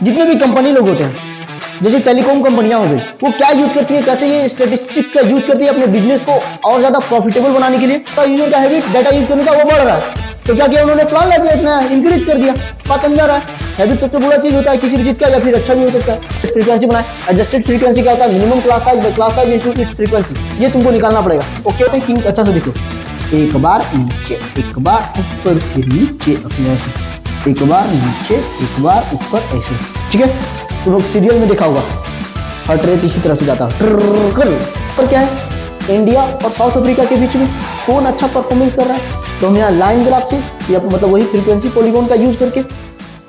जितने भी कंपनी लोग होते हैं, जैसे टेलीकॉम कंपनियां हो गई, वो क्या यूज करती है, कैसे ये स्टैटिस्टिक का यूज करती है अपने बिजनेस को और ज्यादा प्रॉफिटेबल बनाने के लिए। तो यूजर का हैबिट डाटा यूज करने का वो बढ़ रहा है, तो क्या किया उन्होंने, प्लान लगा दिया, इतना इंक्रीज कर दिया। बात समझा रहा है। हैबिट सबसे बुरा चीज होता है किसी भी चीज का, या फिर अच्छा भी हो सकता है। फ्रीक्वेंसी बनाए, एडजस्टेड फ्रीक्वेंसी क्या होता है, minimum class size by class size into its frequency, ये तुमको निकालना पड़ेगा। ओके थिंकिंग अच्छा से देखो, एक बार नीचे, एक बार ऊपर, फिर नीचे, अपने ऐसे, एक बार नीचे, एक बार ऊपर, ऐसे, ठीक है। तुम लोग सीरियल में देखा होगा, हार्ट रेट इसी तरह से जाता है। पर क्या है, इंडिया और साउथ अफ्रीका के बीच में कौन अच्छा परफॉर्मेंस कर रहा है, तो हम यहाँ लाइन ग्राफ से या मतलब वही फ्रीक्वेंसी पॉलीगॉन का यूज करके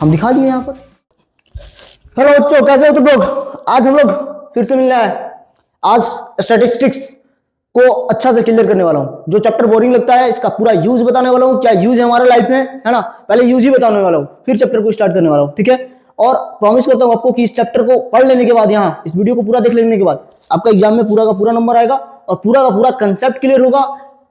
हम दिखा दिए यहाँ पर। हेलो बच्चों, कैसे हो तुम लोग? आज हम लोग फिर से मिलना है। आज स्टैटिस्टिक्स को अच्छा से क्लियर करने वाला हूँ। जो चैप्टर बोरिंग लगता है इसका पूरा यूज बताने वाला हूँ, क्या यूज है हमारे लाइफ में, है ना। पहले यूज ही बताने वाला हूँ, फिर चैप्टर को स्टार्ट करने वाला हूँ, ठीक है। और प्रॉमिस करता हूँ आपको कि इस चैप्टर को पढ़ लेने के बाद, यहाँ इस वीडियो को पूरा देख लेने के बाद आपका एग्जाम में पूरा का पूरा नंबर आएगा और पूरा का पूरा कंसेप्ट क्लियर होगा।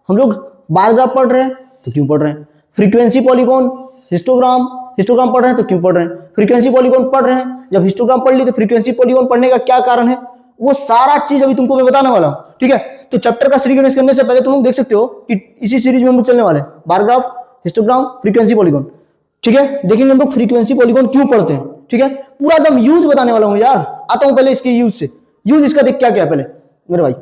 हम लोग बार ग्राफ पढ़ रहे हैं तो क्यों पढ़ रहे हैं, फ्रीक्वेंसी पॉलीगॉन, हिस्टोग्राम पढ़ रहे हैं तो क्यों पढ़ रहे हैं, फ्रीक्वेंसी पॉलीगॉन पढ़ रहे हैं, जब हिस्टोग्राम पढ़ ली तो फ्रीक्वेंसी पॉलीगॉन पढ़ने का क्या कारण है, वो सारा चीज अभी तुमको मैं बताने वाला हूँ, ठीक है। तो चैप्टर का सीरीज करने से पहले तुम लोग देख सकते हो कि इसी सीरीज में हम लोग चलने वाले हैं, bar graph, histogram, frequency polygon, ठीक है। देखेंगे हम लोग फ्रीक्वेंसी पॉलीगॉन क्यों पढ़ते हैं, ठीक है। पूरा एकदम यूज बताने वाला हूँ यार। आता हूं पहले इसके यूज से, यूज इसका देख क्या क्या है पहले मेरे भाई।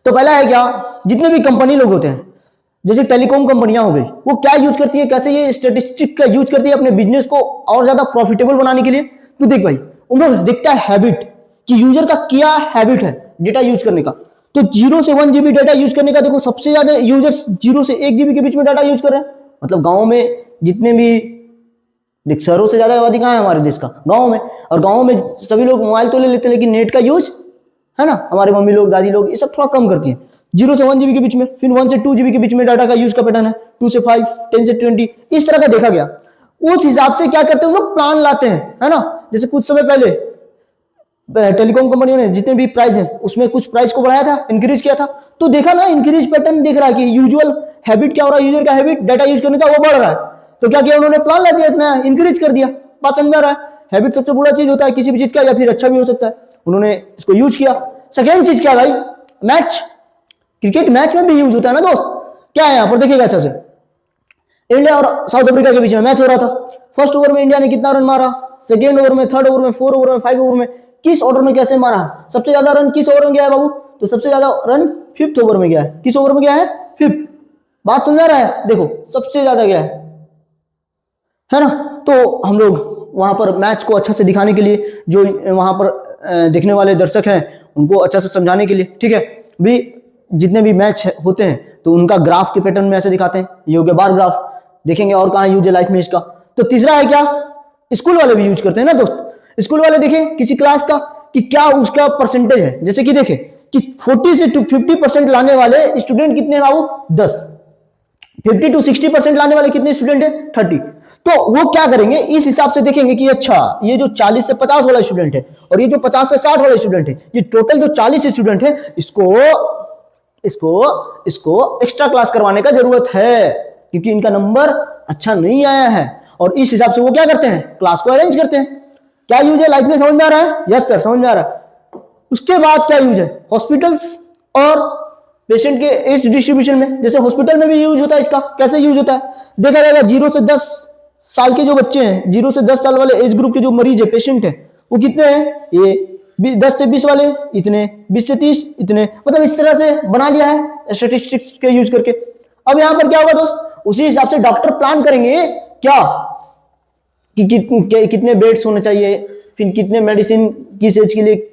तो पहला है क्या, जितने भी कंपनी लोग होते हैं, जैसे टेलीकॉम कंपनियां हो गई, वो क्या यूज करती है, कैसे ये स्टैटिस्टिक का यूज करती है अपने बिजनेस को और ज्यादा प्रॉफिटेबल बनाने के लिए। तो देख भाई, उन लोग देखता है हैबिट कि यूजर का क्या हैबिट है डेटा यूज करने का। तो 0 से 1 GB डाटा यूज करने का, देखो सबसे ज्यादा यूजर्स 0 से 1 GB के बीच में डाटा यूज कर रहे हैं। मतलब गांव में जितने भी, देख शहरों से ज्यादा आबादी कहाँ है हमारे देश का, गांव में। और गांव में सभी लोग मोबाइल तो ले लेते हैं, लेकिन नेट का यूज, है ना, हमारे मम्मी लोग, दादी लोग, ये सब थोड़ा कम करती हैं। 0 से 1 GB के बीच में, फिर 1 से 2 GB के बीच में डाटा का यूज का पैटर्न है, 2 से 5, 10 से 20, इस तरह का देखा गया। उस हिसाब से क्या करते हैं लोग, प्लान लाते हैं, है ना। जैसे कुछ समय पहले टेलीकॉम कंपनियों ने जितने भी प्राइस है उसमें कुछ प्राइस को बढ़ाया था, इंक्रीज किया था, तो देखा ना इंक्रीज पैटर्न दिख रहा है कि यूजुअल हैबिट क्या हो रहा है, यूजर का हैबिट डाटा यूज करने का वो बढ़ रहा है। तो क्या किया उन्होंने, प्लान ला दिया, इतना इंक्रीज कर दिया। बात समझ आ रहा है। हैबिट सबसे बुरा चीज होता है किसी भी चीज का, या फिर अच्छा भी हो सकता है। उन्होंने इसको यूज किया। सेकेंड चीज क्या भाई, मैच, क्रिकेट मैच में भी यूज होता है ना दोस्त। क्या है यहाँ पर देखिएगा अच्छा से, इंडिया और साउथ अफ्रीका के बीच में मैच हो रहा था। फर्स्ट ओवर में इंडिया ने कितना रन मारा, सेकेंड ओवर में, थर्ड ओवर में, 4 ओवर में, 5 ओवर में, किस ऑर्डर में कैसे मारा, सबसे ज्यादा रन किस ओवर में गया है बाबू, तो सबसे ज्यादा रन 5th ओवर में गया है। किस ओवर में गया है, 5th। बात समझा रहा है, देखो सबसे ज्यादा गया है ना। तो हम लोग वहां पर मैच को अच्छा से दिखाने के लिए, जो वहां पर देखने वाले दर्शक हैं उनको अच्छा से समझाने के लिए, ठीक है, भी जितने भी मैच होते हैं तो उनका ग्राफ के पैटर्न में ऐसे दिखाते हैं। ये हो गया बार ग्राफ, देखेंगे और कहाँ यूज है लाइफ में इसका। तो तीसरा है क्या, स्कूल वाले भी यूज करते हैं ना दोस्त। स्कूल वाले देखें किसी क्लास का कि क्या उसका परसेंटेज है, जैसे कि देखें कि 40 से 50% लाने वाले स्टूडेंट कितने हैं बाबू, 10। 50 to 60% लाने वाले कितने स्टूडेंट है, 30। तो वो क्या करेंगे, इस हिसाब से देखेंगे कि अच्छा ये जो 40 से 50 वाला स्टूडेंट है और ये जो 50 से 60 वाला स्टूडेंट है, ये टोटल जो 40 स्टूडेंट है, इसको एक्स्ट्रा क्लास करवाने का जरूरत है, क्योंकि इनका नंबर अच्छा नहीं आया है। और इस हिसाब से वो क्या करते हैं, क्लास को अरेंज करते हैं। क्या यूज है लाइफ में, समझ में आ रहा है? यस सर, समझ में आ रहा है। उसके बाद क्या यूज है, हॉस्पिटल्स और पेशेंट के एज डिस्ट्रीब्यूशन में। जैसे हॉस्पिटल में भी यूज होता है इसका। कैसे यूज होता है, देखा जाएगा 0 से 10 साल के जो बच्चे हैं, 0 से 10 साल वाले एज ग्रुप के जो मरीज है, पेशेंट है, वो कितने हैं, ये 10 से 20 वाले इतने, 20 से 30 इतने, मतलब इस तरह से बना लिया है स्टैटिस्टिक्स के यूज करके। अब यहां पर क्या होगा दोस्त, उसी हिसाब से डॉक्टर प्लान करेंगे क्या कि कितने बेड्स होने चाहिए, फिर कितने मेडिसिन किस एज के लिए,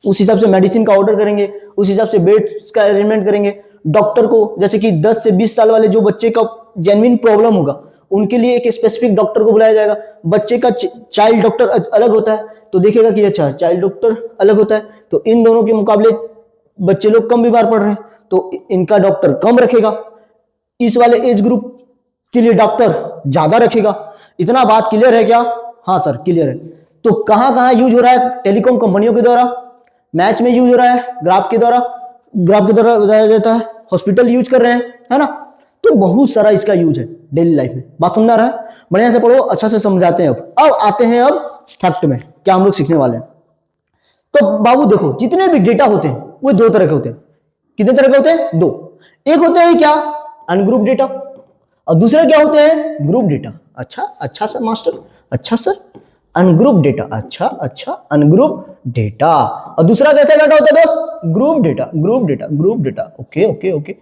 उस हिसाब से मेडिसिन का ऑर्डर करेंगे, उस हिसाब से बेड्स का अरेंजमेंट करेंगे। डॉक्टर को जैसे कि 10 से 20 साल वाले जो बच्चे का जेन्युइन प्रॉब्लम होगा, उनके लिए एक स्पेसिफिक डॉक्टर को बुलाया जाएगा। बच्चे का चाइल्ड डॉक्टर अलग होता है, तो देखेगा कि अच्छा चाइल्ड डॉक्टर अलग होता है, तो इन दोनों के मुकाबले बच्चे लोग कम बीमार पड़ रहे हैं, तो इनका डॉक्टर कम रखेगा। इस वाले एज ग्रुप के लिए डॉक्टर ज्यादा रखेगा। इतना बात क्लियर है क्या? हाँ सर क्लियर है। तो कहां कहां यूज हो रहा है, टेलीकॉम कंपनियों के द्वारा, मैच में यूज हो रहा है, ग्राफ के द्वारा बताया जाता है, हॉस्पिटल यूज कर रहे हैं, है ना। तो बहुत सारा इसका यूज है डेली लाइफ में। बात समझ आ रहा है? बढ़िया से पढ़ो, अच्छा से समझाते हैं। अब आते हैं अब फैक्ट में, क्या हम लोग सीखने वाले हैं। तो बाबू देखो, जितने भी डेटा होते हैं वो दो तरह के होते हैं। कितने तरह के होते हैं? दो। एक होते हैं क्या? अनग्रुप डेटा, और दूसरा क्या होते हैं? Group data. अच्छा सर मास्टर, अच्छा सर, अनग्रुप डेटा, अच्छा अनग्रुप डेटा। और दूसरा कैसा डेटा होता है दोस्त? Group data. ओके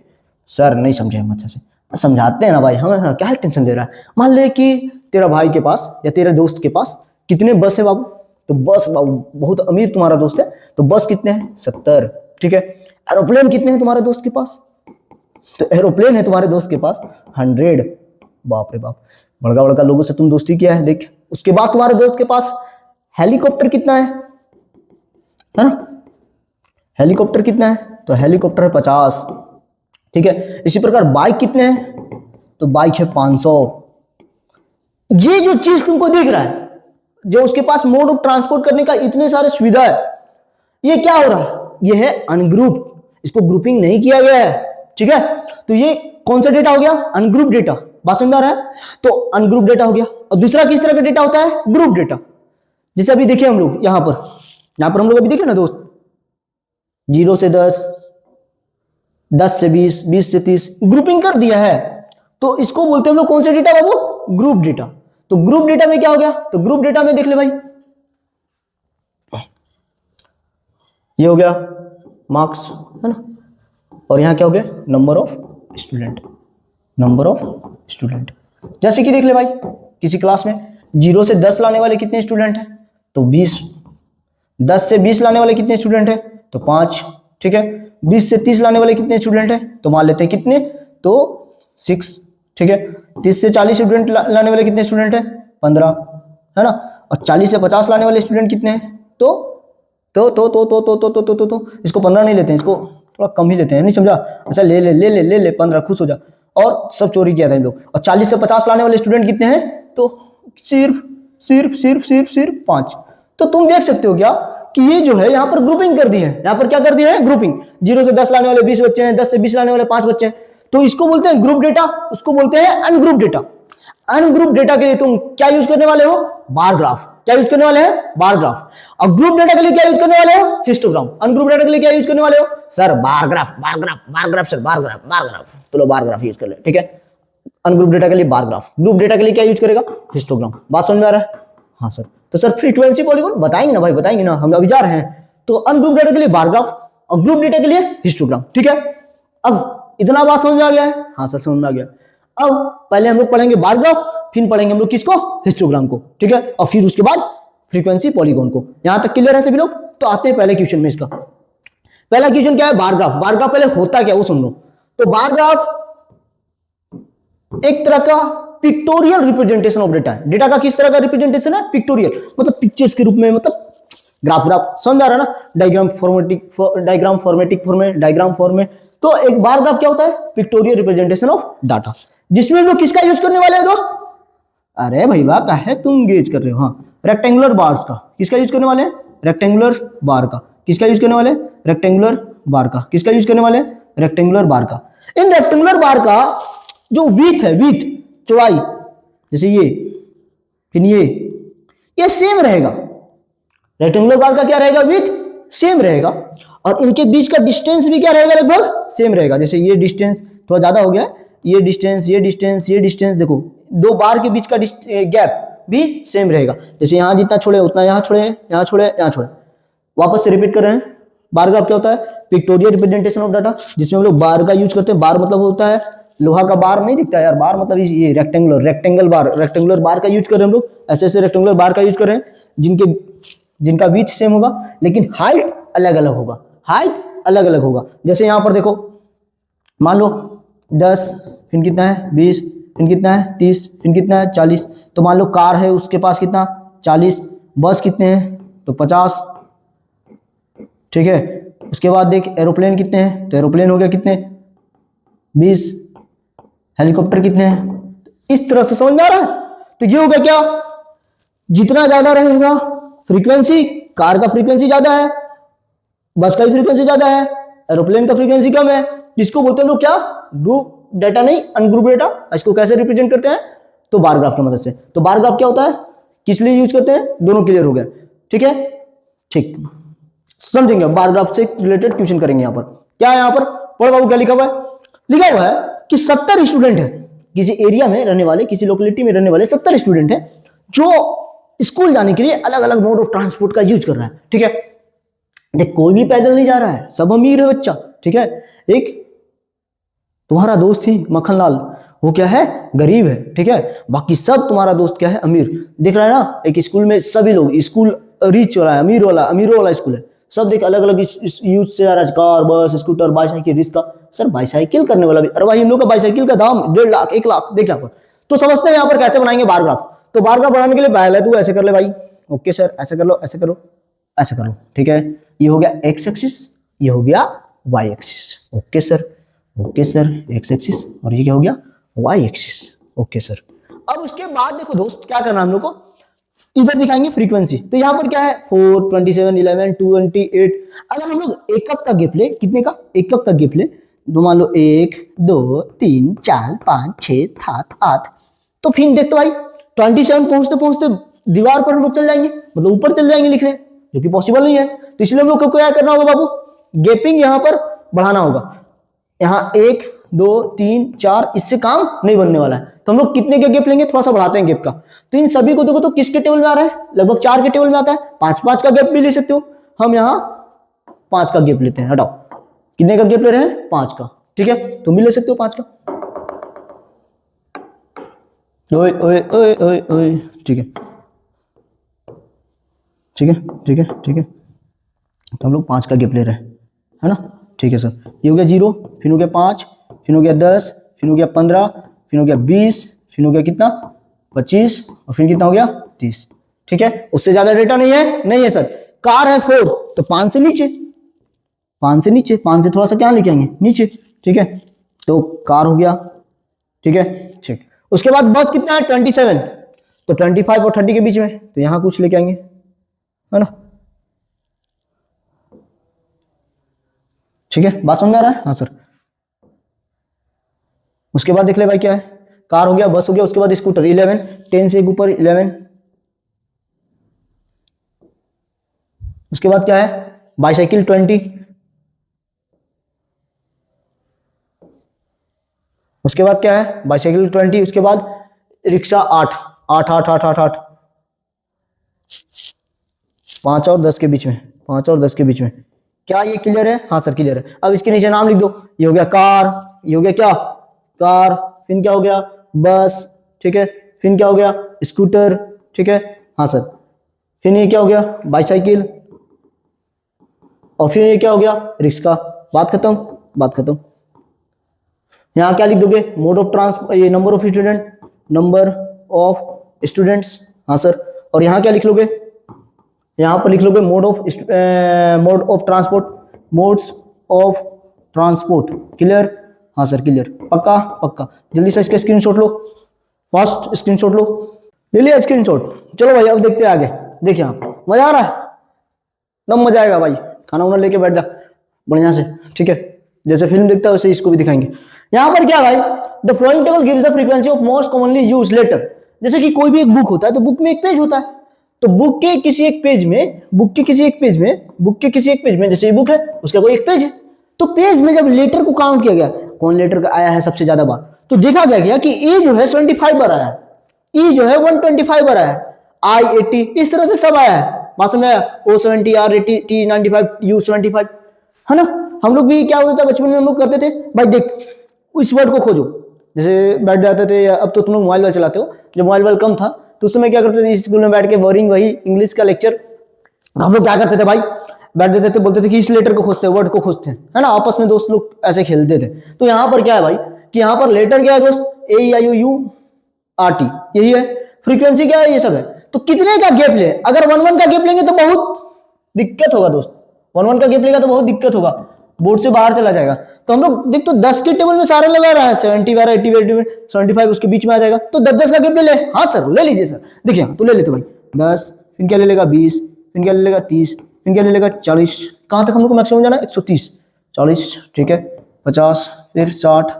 सर नहीं समझे हम अच्छे से, समझाते हैं ना भाई, हमें क्या टेंशन दे रहा है। मान ले कि तेरा भाई के पास या तेरे दोस्त के पास कितने बस है बाबू? तो बस बाबू बहुत अमीर तुम्हारा दोस्त है, तो बस कितने हैं? 70। ठीक है। एरोप्लेन कितने हैं तुम्हारे दोस्त के पास? तो एरोप्लेन है तुम्हारे दोस्त के पास 100। बाप रे बाप, बड़का बड़का लोगों से तुम दोस्ती किया है देख। उसके बाद तुम्हारे दोस्त के पास हेलीकॉप्टर कितना है ना? हेलीकॉप्टर कितना है? तो हेलीकॉप्टर है 50। ठीक है। इसी प्रकार बाइक कितने हैं? तो बाइक है 500। ये जो चीज तुमको दिख रहा है, जो उसके पास मोड ऑफ ट्रांसपोर्ट करने का इतने सारे सुविधा है, ये क्या हो रहा है? ये है अनग्रुप, इसको ग्रुपिंग नहीं किया गया है। ठीक है। तो ये कौन सा डेटा हो गया? Ungroup data. बात समझ आ रहा है? तो अनग्रुप डेटा हो गया। और दूसरा किस तरह का डेटा होता है? Group data. जैसे अभी देखिए हम लोग यहां पर हम लोग अभी देखे ना दोस्त, 0 से 10, 10 से 20, 20 से 30 ग्रुपिंग कर दिया है। तो इसको बोलते हैं हम लोग कौन सा डेटा बाबू? Group data. तो ग्रुप डेटा में क्या हो गया? तो ग्रुप डेटा में देख ले भाई, ये हो गया मार्क्स, है ना, और यहां क्या हो गया? Number of student. जैसे कि देख ले भाई, किसी क्लास में 0 से 10 लाने वाले कितने स्टूडेंट हैं? तो 20। 10 से 20 लाने वाले कितने स्टूडेंट हैं? तो 5। ठीक है। 20 से 30 लाने वाले कितने स्टूडेंट हैं? तो मान लेते हैं कितने? तो 6। ठीक है। 30 से 40 स्टूडेंट लाने वाले कितने स्टूडेंट हैं? 15, है ना। और 40 से 50 लाने वाले स्टूडेंट कितने हैं? तो इसको 15 नहीं लेते हैं, इसको थोड़ा कम ही लेते हैं, नहीं समझा? अच्छा ले 15, खुश हो जा। और सब चोरी किया था इन लोग। और 40 से 50 लाने वाले स्टूडेंट कितने हैं? तो सिर्फ 5। तो तुम देख सकते हो क्या कि ये जो है यहाँ पर ग्रुपिंग कर दी है। यहाँ पर क्या कर दिया है? ग्रुपिंग। 0 से 10 लाने वाले 20 बच्चे हैं, 10 से 20 लाने वाले 5 बच्चे हैं। तो इसको बोलते हैं ग्रुप डेटा, उसको बोलते हैं अनग्रुप डेटा। अनग्रुप डेटा के लिए तुम क्या यूज करने वाले हो? Bar graph. क्या यूज करने वाले हैं? Bar graph. अब ग्रुप डेटा के लिए क्या यूज करने वाले हो? हिस्टोग्राम। अनग्रुप डेटा के लिए क्या यूज करने वाले हो? Sir bar graph sir, bar graph. तो लो बार ग्राफ यूज कर ले। ठीक है। अनग्रुप डेटा के लिए बार ग्राफ, ग्रुप डेटा के लिए क्या यूज करेगा? हिस्टोग्राम। बात समझ में आ रहा है? हाँ सर। तो सर फ्रीक्वेंसी पॉलीगॉन बताएंगे ना भाई, बताएंगे ना, हम अभी जा रहे हैं। तो अनग्रुप डेटा के लिए बार ग्राफ और ग्रुप डेटा के लिए हिस्टोग्राम। ठीक है। अब इतना बात समझ में आ गया है? हाँ सर समझ में आ गया। अब पहले हम लोग पढ़ेंगे बार ग्राफ, फिर पढ़ेंगे हम लोग किसको? हिस्टोग्राम को। ठीक है। और फिर उसके बाद फ्रीक्वेंसी पॉलीगॉन को। यहां तक क्लियर है सभी लोग? तो आते हैं पहले क्वेश्चन में। इसका पहला क्वेश्चन क्या है? Bar graph. बार ग्राफ पहले होता क्या वो सुन लो। तो बार ग्राफ एक तरह का पिक्टोरियल रिप्रेजेंटेशन ऑफ डेटा है। डेटा का किस तरह का रिप्रेजेंटेशन है? पिक्टोरियल, मतलब पिक्चर्स के रूप में, मतलब ग्राफ समझ आ रहा है ना? Diagram format. तो एक बार ग्राफ क्या होता है? पिक्टोरियल रिप्रेजेंटेशन ऑफ डाटा, जिसमें हम लोग किसका यूज करने वाले हैं दोस्त? अरे भैया काहे तुम गेज कर रहे हो? हाँ, रेक्टेंगुलर बार्स का। किसका यूज करने वाले हैं? रेक्टेंगुलर बार का। किसका यूज करने वाले हैं? रेक्टेंगुलर बार का। किसका यूज करने वाले हैं? रेक्टेंगुलर बार का। इन रेक्टेंगुलर बार का जो विड्थ है, विड्थ चौड़ाई, जैसे ये, फिर ये सेम रहेगा। रेक्टेंगुलर बार का क्या रहेगा? विड्थ सेम रहेगा। और उनके बीच का डिस्टेंस भी क्या रहेगा? लगभग सेम रहेगा। जैसे ये डिस्टेंस थोड़ा ज्यादा हो गया, ये डिस्टेंस देखो, दो बार के बीच का गैप भी सेम रहेगा। जैसे यहां जितना छोड़े उतना यहां छोड़े। वापस से रिपीट कर रहे हैं। बार ग्राफ क्या होता है? पिक्टोरियल रिप्रेजेंटेशन ऑफ डाटा, जिसमें हम लोग बार का यूज करते हैं। बार मतलब होता है लोहा का बार, नहीं दिखता यार, बार मतलब ये रेक्टेंगुलर बार का यूज कर रहे हैं हम लोग। ऐसे रेक्टेंगुलर बार का यूज कर रहे हैं जिनका विड्थ सेम होगा, लेकिन हाइट अलग अलग होगा। जैसे यहां पर देखो, मान लो 10, फिर कितना है? 20, फिर कितना है? 30, फिर कितना है? 40। तो मान लो कार है, उसके पास कितना? 40। बस कितने हैं? तो 50। ठीक है। उसके बाद देख एरोप्लेन कितने हैं? तो एरोप्लेन हो गया कितने? 20। हेलीकॉप्टर कितने हैं? इस तरह से समझ में आ रहा है? तो ये हो गया क्या? जितना ज्यादा रहेगा फ्रीक्वेंसी, कार का फ्रीक्वेंसी ज्यादा है, बस का भी फ्रीक्वेंसी ज्यादा है, एरोप्लेन का फ्रीक्वेंसी कम है, जिसको बोलते हैं लोग क्या? ग्रुप डाटा नहीं, अनग्रुप डाटा। इसको कैसे रिप्रेजेंट करते हैं? तो बार ग्राफ की मदद से। तो बार ग्राफ क्या होता है, किस लिए यूज करते हैं, दोनों क्लियर हो गया, ठीक है, ठीक समझेंगे। बार ग्राफ से रिलेटेड क्वेश्चन करेंगे। यहाँ पर क्या है, यहाँ पर पढ़ो बाबू क्या लिखा हुआ है? लिखा हुआ है कि 70 स्टूडेंट है, किसी एरिया में रहने वाले, किसी लोकेलिटी में रहने वाले 70 स्टूडेंट है जो स्कूल जाने के लिए अलग अलग मोड ऑफ ट्रांसपोर्ट का यूज कर रहा है, ठीक है। देख कोई भी पैदल नहीं जा रहा है, सब अमीर है बच्चा, ठीक है। एक तुम्हारा दोस्त ही मक्खनलाल, वो क्या है, गरीब है, ठीक है। बाकी सब तुम्हारा दोस्त क्या है, अमीर। दिख रहा है ना, एक स्कूल में सभी लोग, स्कूल रिच वाला है, अमीरों वाला स्कूल है, सब देख अलग अलग यूज से आ रहा है, कार, बस, scooter, bicycle, rickshaw. Sir bicycle करने वाला भी, अरे भाई हम लोग का बाईसाइकिल का दाम 1.5 लाख 1 लाख, देख यहाँ पर। तो समझते हैं यहाँ पर कैसे बनाएंगे बार ग्राफ। तो बार ग्राफ बनाने के लिए पहले तू ऐसे कर ले भाई, ओके सर, ऐसे कर लो, ऐसे करो, ऐसे कर लो, ठीक है। ये हो गया एक्स एक्सिस, ये हो गया y axis, okay sir, okay sir, x axis, और ये क्या हो गया, वाई एक्सिस, ओके सर। अब उसके बाद देखो दोस्त क्या करना हम लोग को, इधर दिखाएंगे फ्रीक्वेंसी। तो यहाँ पर क्या है, 4, 27, 11, 28। अगर हम लोग एकक का गैप ले, कितने का, एकक का गैप ले, तो मान लो 1, 2, 3, 4, 5, 6, 7, 8, तो फिर देखते भाई 27 पहुंचते पहुंचते दीवार पर हम लोग चल जाएंगे, मतलब ऊपर चल जाएंगे लिखने, जो कि पॉसिबल नहीं है। तो इसलिए हम लोग को क्या करना होगा बाबू, गैपिंग यहाँ पर बढ़ाना होगा। यहाँ 1, 2, 3, 4, इससे काम नहीं बनने वाला है। तो हम लोग कितने का गैप लेंगे, थोड़ा सा बढ़ाते हैं गैप का। तो इन सभी को देखो तो किसके टेबल में आ रहा है, लगभग 4 के टेबल में आता है। 5-5 का गैप भी ले सकते हो, हम यहाँ 5 का गैप लेते हैं। हटाओ, कितने का गैप ले रहे हैं, 5 का, ठीक है। तुम भी ले सकते हो 5 का। ओए ओए ओए ओए ओए, ठीक है, ठीक है, ठीक है, ठीक है। तो हम लोग 5 का गैप ले रहे हैं, है ना, ठीक है सर। ये हो गया 0, फिर हो गया 5, फिर हो गया 10, फिर हो गया 15, फिर हो गया 20, फिर हो गया कितना, 25, और फिर कितना हो गया, 30, ठीक है। उससे ज्यादा डेटा नहीं है, नहीं है सर। कार है 4, तो 5 से नीचे, 5 से नीचे, 5 से थोड़ा सा क्या लेके आएंगे, नीचे, ठीक है। तो कार हो गया, ठीक है, ठीक। उसके बाद बस कितना है, 27, तो 25 और 30 के बीच में, तो यहां कुछ लेके आएंगे, है ना, ठीक है। बात समझ में आ रहा है, हाँ सर। उसके बाद देख ले भाई क्या है, कार हो गया, बस हो गया, उसके बाद स्कूटर 11, 10 से एक ऊपर 11। उसके बाद क्या है, बाईसाइकिल 20। उसके बाद क्या है, बाईसाइकिल 20। उसके बाद रिक्शा 8, 8, 8, 8, 8, 8, 5 और 10 के बीच में, 5 और 10 के बीच में। क्या ये क्लियर है, हाँ सर क्लियर है। अब इसके नीचे नाम लिख दो, ये हो गया कार, ये हो गया क्या, कार, फिर क्या हो गया, बस, ठीक है, फिर क्या हो गया, स्कूटर, ठीक है, हाँ सर। फिर ये क्या हो गया, बाईसाइकिल, और फिर ये क्या हो गया, रिक्शा। बात खत्म, बात खत्म। यहाँ क्या लिख दोगे, मोड ऑफ ये number of student, number of students, हाँ सर। और यहाँ क्या लिख लोगे, यहाँ पर लिख लोगे mode of transport, modes of transport, clear, हाँ सर क्लियर, पक्का पक्का। जल्दी से इसका स्क्रीनशॉट लो, फास्ट स्क्रीनशॉट लो, ले लिया स्क्रीनशॉट। चलो भाई अब देखते हैं आगे। देखिए आप, मजा आ रहा है, एकदम मजा आएगा भाई। खाना वाना लेके बैठ जा बढ़िया से, ठीक है। जैसे फिल्म देखता है वैसे इसको भी दिखाएंगे। यहाँ पर क्या भाई, the following table gives the frequency of most commonly used letter. जैसे कि कोई भी एक बुक होता है, तो बुक में एक पेज होता है, तो बुक के किसी एक पेज में जैसे ये बुक है, उसका कोई एक पेज है, तो पेज में जब लेटर को काउंट किया गया, कौन लेटर का आया है सबसे ज्यादा बार, तो देखा गया कि ए जो है 75 बार आया है, ई जो है 125 बार आया है, आई 80, इस तरह से सब आया है। बात समझ आया, ओ 70, आर 80, टी 95, यू 75, है ना। हम लोग भी क्या होता था बचपन में, हम लोग करते थे भाई, देख इस वर्ड को खोजो, जैसे बैठ जाते थे। अब तो तुम लोग मोबाइल चलाते हो, जब मोबाइल कम था तो उस समय क्या करते थे, स्कूल में बैठ के बोरिंग वही इंग्लिश का लेक्चर, हम लोग क्या करते थे भाई, बैठ जाते थे, बोलते थे कि इस लेटर को खोजते हैं, वर्ड को खोजते हैं, है ना। आपस में दोस्त लोग ऐसे खेलते थे। तो यहाँ पर क्या है भाई, कि यहाँ पर लेटर क्या है दोस्त, ए आई ओ यू आर टी, यही है। फ्रीक्वेंसी क्या है, ये सब है। तो कितने का गैप ले, अगर 1-1 का गैप लेंगे तो बहुत दिक्कत होगा दोस्त, 1-1 का गैप लेगा तो बहुत दिक्कत होगा, बोर्ड से बाहर चला जाएगा। तो हम लोग देख, तो 10 के टेबल में सारे लगा रहा है, 70 बार, 80 बार, 75 उसके बीच में आ जाएगा, तो 10-10 का गैप ले ले। हाँ सर ले लीजिए सर, देखिए तू ले लेते भाई 10, फिर क्या ले लेगा 20, फिर क्या ले लेगा 30, फिर क्या ले लेगा 40, कहाँ तक हम लोग को मैक्सिमम जाना है 130, 40, ठीक है, 50, फिर 60,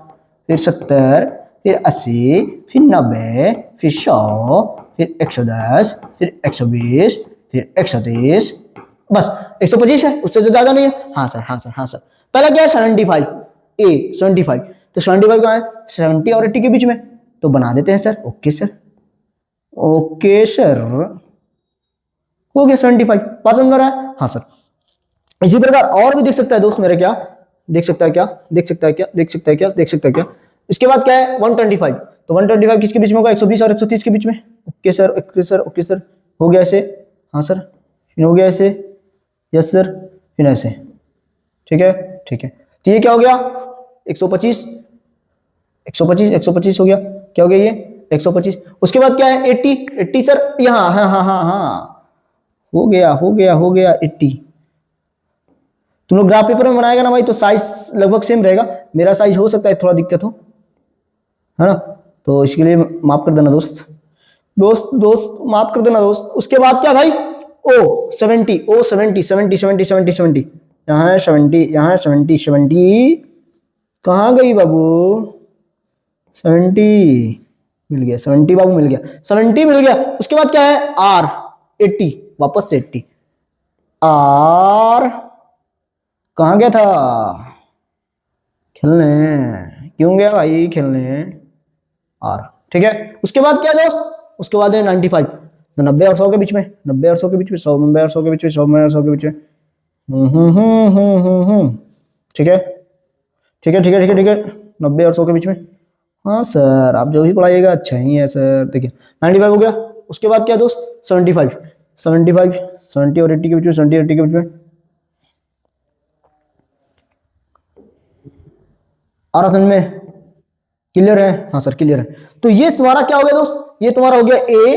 फिर 70, फिर 80, फिर 90, फिर 100, फिर 110, फिर 120, फिर 130, बस 125 है, उससे तो ज्यादा नहीं है। हाँ सर, हाँ सर, हाँ सर। पहला क्या है 75, ए 75, तो 75 कहाँ है, 70 और 80 के बीच में, तो बना देते हैं sir. Okay sir, okay sir, हो गया 75, बात समझ रहा है। हाँ सर। इसी प्रकार और भी देख सकता है दोस्त मेरे, क्या देख सकता है, क्या देख सकता है, क्या देख सकता है, क्या देख सकता है, क्या इसके बाद क्या है 125, तो 125 किसके बीच में होगा, 120 और 130 के बीच में। Okay sir, okay sir, okay sir, हो गया ऐसे। हाँ सर, फिर हो गया ऐसे, यस सर, फिर ऐसे, ठीक है, ठीक है। तो ये क्या हो गया 125, 125, 125 हो गया, क्या हो गया ये 125। उसके बाद क्या है 80, 80 सर यहाँ, हाँ हाँ हाँ हाँ, हो गया, हो गया, हो गया 80। तुम लोग ग्राफ पेपर में बनाएगा ना भाई, तो साइज लगभग सेम रहेगा, मेरा साइज हो सकता है थोड़ा दिक्कत हो, है ना, तो इसके लिए माफ कर देना दोस्त, दोस्त दोस्त माफ कर देना दोस्त। उसके बाद क्या भाई, ओ 70, ओ 70, 70, 70, 70, 70, यहाँ है 70, यहाँ है 70, 70 कहाँ गई बाबू, 70 मिल गया, 70 बाबू मिल गया, 70 मिल गया। उसके बाद क्या है आर 80, वापस से 80, आर कहाँ गया था, खेलने क्यों गया भाई, खेलने आर, ठीक है। उसके बाद क्या दोस्त, उसके बाद है 95, तो 90 और 100 के बीच में, 90 और 100 के बीच में, 100, 90 और 100 के बीच में, 100 और 100 के बीच में, ठीक है, ठीक है, ठीक है, ठीक है, ठीक है, 90 और 100 के बीच में। हाँ सर, आप जो भी पढ़ाइएगा अच्छा ही है सर। देखिए 95 हो गया। उसके बाद क्या दोस्त 75, 75, 70 और 80 के बीच में, 70 80 के बीच में, आ रहा समझ में, क्लियर है। हाँ सर क्लियर है। तो ये तुम्हारा क्या हो गया दोस्त, ये तुम्हारा हो गया ए,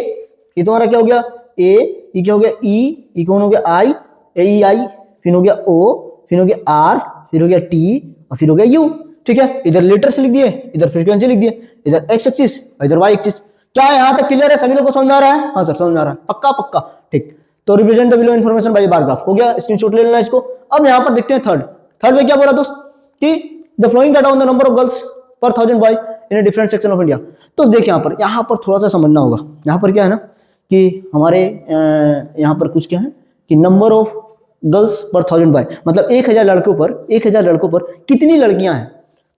ये तुम्हारा क्या हो गया ए, ये क्या हो गया ई कौन हो गया आई, ए ई आई, फिर हो गया ओ, फिर हो गया आर, फिर हो गया टी, और फिर हो गया यू, ठीक है। इधर लेटर्स लिख दिए, इधर फ्रीक्वेंसी लिख दिए, इधर एक्स एक्सिस, इधर वाई एक्सिस। क्या है यहाँ तक क्लियर है, सभी लोग को समझ आ रहा है। हाँ सर समझ आ रहा है, पक्का पक्का, ठीक। तो represent the below information bye bar graph हो गया, स्क्रीनशॉट ले लेना इसको। अब यहाँ पर देखते हैं थर्ड, थर्ड में क्या बोला दोस्त कि the flowing data on the number of girls पर 1000 boy in different section of India. तो देखिए यहाँ पर थोड़ा सा समझना होगा। यहाँ पर क्या है ना कि हमारे यहाँ पर कुछ क्या है कि नंबर ऑफ गर्ल्स पर 1000 बॉय, मतलब 1000 लड़कों पर, 1000 लड़कों पर कितनी लड़कियां हैं।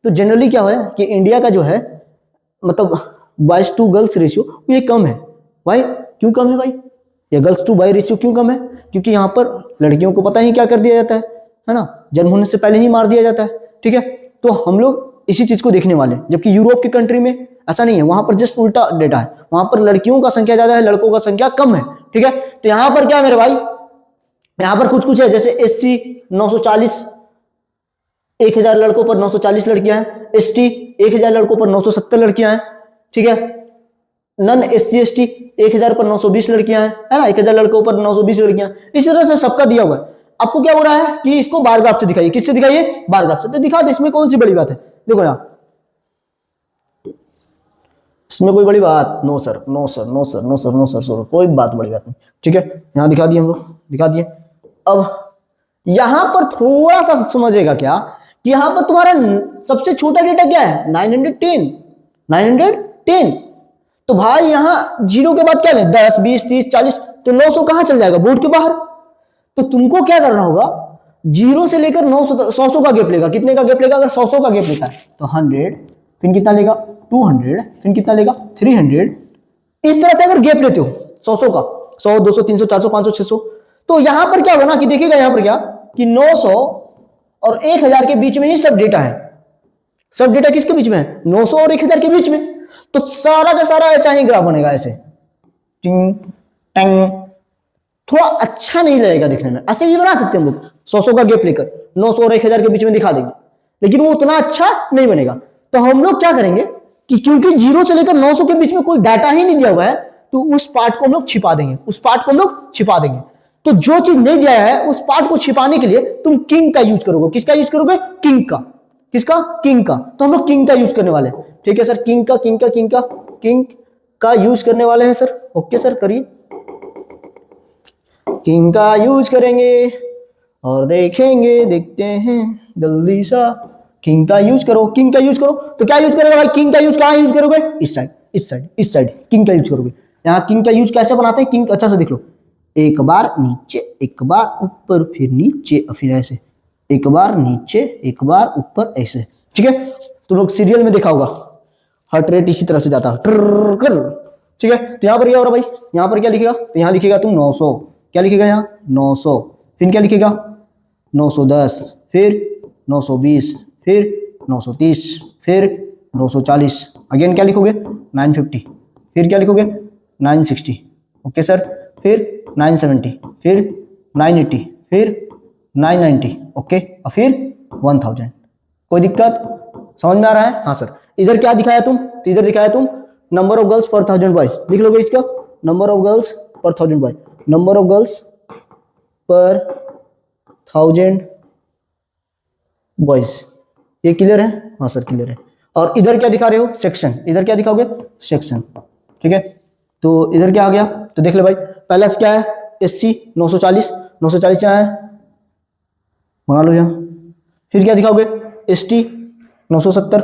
तो जनरली क्या है कि इंडिया का जो है मतलब बॉयज टू गर्ल्स रेशियो ये कम है। भाई क्यों कम है भाई, ये गर्ल्स टू बॉय रेशियो क्यों कम है, क्योंकि यहाँ पर लड़कियों को पता ही क्या कर दिया जाता है ना, जन्म होने से पहले ही मार दिया जाता है, ठीक है। तो हम लोग इसी चीज को देखने वाले हैं, जबकि यूरोप की कंट्री में ऐसा नहीं है, वहां पर जस्ट उल्टा डेटा है, वहां पर लड़कियों का संख्या ज्यादा है, लड़कों का संख्या कम है, ठीक है। तो यहाँ पर क्या है मेरे भाई, यहाँ पर कुछ कुछ है, जैसे एससी 940, 1000 लड़कों पर 940 लड़कियां हैं, एसटी 1000 लड़कों पर 970 लड़कियां हैं, ठीक है। नन एससी एसटी 1000 पर 920 लड़कियां हैं, है ना, 1000 लड़कों पर 920 लड़कियां। इस तरह से सबका दिया हुआ है। आपको क्या हो रहा है कि इसको बार ग्राफ से दिखाइए, किससे दिखाइए, बार ग्राफ से। तो दिखा दे, इसमें कौन सी बड़ी बात है, देखो यहाँ इसमें कोई बड़ी बात, no sir, no sir, no sir, no sir, no sir, sir कोई बात बड़ी बात नहीं, ठीक है। यहाँ दिखा दिए हम लोग, दिखा दिए। अब यहां पर थोड़ा सा समझेगा क्या कि यहां पर तुम्हारा सबसे छोटा डेटा क्या है 910, 910। तो भाई यहां जीरो के बाद क्या है 10 20 30 40, तो 900 कहां चल जाएगा, बोर्ड के बाहर। तो तुमको क्या करना होगा, जीरो से लेकर 900 100 का गैप लेगा, कितने का गैप लेगा, अगर 100 का गैप लेता है तो 100, फिर कितना लेगा 200, फिर कितना लेगा 300। इस तरह से अगर गैप लेते हो 100 का, 100 200 300 400 500 600, तो यहां पर क्या होगा ना कि देखिएगा यहां पर क्या कि 900 और 1000 के बीच में ही सब डेटा है। सब डेटा किसके बीच में है, 900 और 1000 के बीच में। तो सारा का सारा ऐसा ही ग्राफ बनेगा, ऐसे टिंग टंग, थोड़ा अच्छा नहीं लगेगा दिखने में। ऐसे भी बना सकते हैं हम लोग, 100 का गैप लेकर 900 और 1000 के बीच में दिखा देंगे, लेकिन वो उतना अच्छा नहीं बनेगा। तो हम लोग क्या करेंगे कि क्योंकि जीरो से लेकर 900 के बीच में कोई डाटा ही नहीं दिया हुआ है, तो उस पार्ट को हम लोग छिपा देंगे, उस पार्ट को हम लोग छिपा देंगे। तो जो चीज नहीं दिया है उस पार्ट को छिपाने के लिए तुम किंग का यूज करोगे। किसका यूज करोगे, किंग का। किसका, किंग का। तो हम लोग किंग का यूज करने वाले हैं, ठीक है सर। किंग का, किंग का, किंग का, किंग का यूज करने वाले हैं सर। ओके सर, करिए, किंग का यूज करेंगे और देखेंगे, देखते हैं जल्दी सा किंग का यूज करो, किंग का यूज करो। तो क्या यूज करोगे भाई, किंग का यूज कहाँ यूज करोगे, इस साइड, इस साइड, इस साइड किंग का यूज करोगे। यहाँ किंग का यूज कैसे बनाते हैं, किंग अच्छा से देख लो, एक बार नीचे, एक बार ऊपर, फिर नीचे, फिर ऐसे, एक बार नीचे, एक बार ऊपर, ऐसे, ठीक है। तुम लोग सीरियल में देखा होगा, हार्ट रेट इसी तरह से जाता है, ट्र कर, ठीक है। तो यहाँ पर क्या हो रहा भाई, यहाँ पर क्या लिखेगा, तो यहाँ लिखेगा तुम 900, क्या लिखेगा यहाँ 900, फिर क्या लिखेगा 910, फिर 920, फिर 930, फिर 940, अगेन क्या लिखोगे 950, फिर क्या लिखोगे 960, ओके सर, फिर 970, फिर 980, फिर 990, ओके, और फिर 1000। कोई दिक्कत, समझ में आ रहा है, हाँ सर। इधर क्या दिखाया तुम, तो इधर दिखाया तुम नंबर ऑफ गर्ल्स पर 1000 बॉयज, लिख लोगे इसका, नंबर ऑफ गर्ल्स पर 1000 बॉयज, नंबर ऑफ गर्ल्स पर 1000 बॉयज, ये क्लियर है, हाँ सर क्लियर है। और इधर क्या दिखा रहे हो, सेक्शन, इधर क्या दिखाओगे सेक्शन, ठीक है। तो इधर क्या आ गया, तो देख ले भाई, पहला क्या है SC 940, 940 क्या है बना लो यहाँ, फिर क्या दिखाओगे ST 970,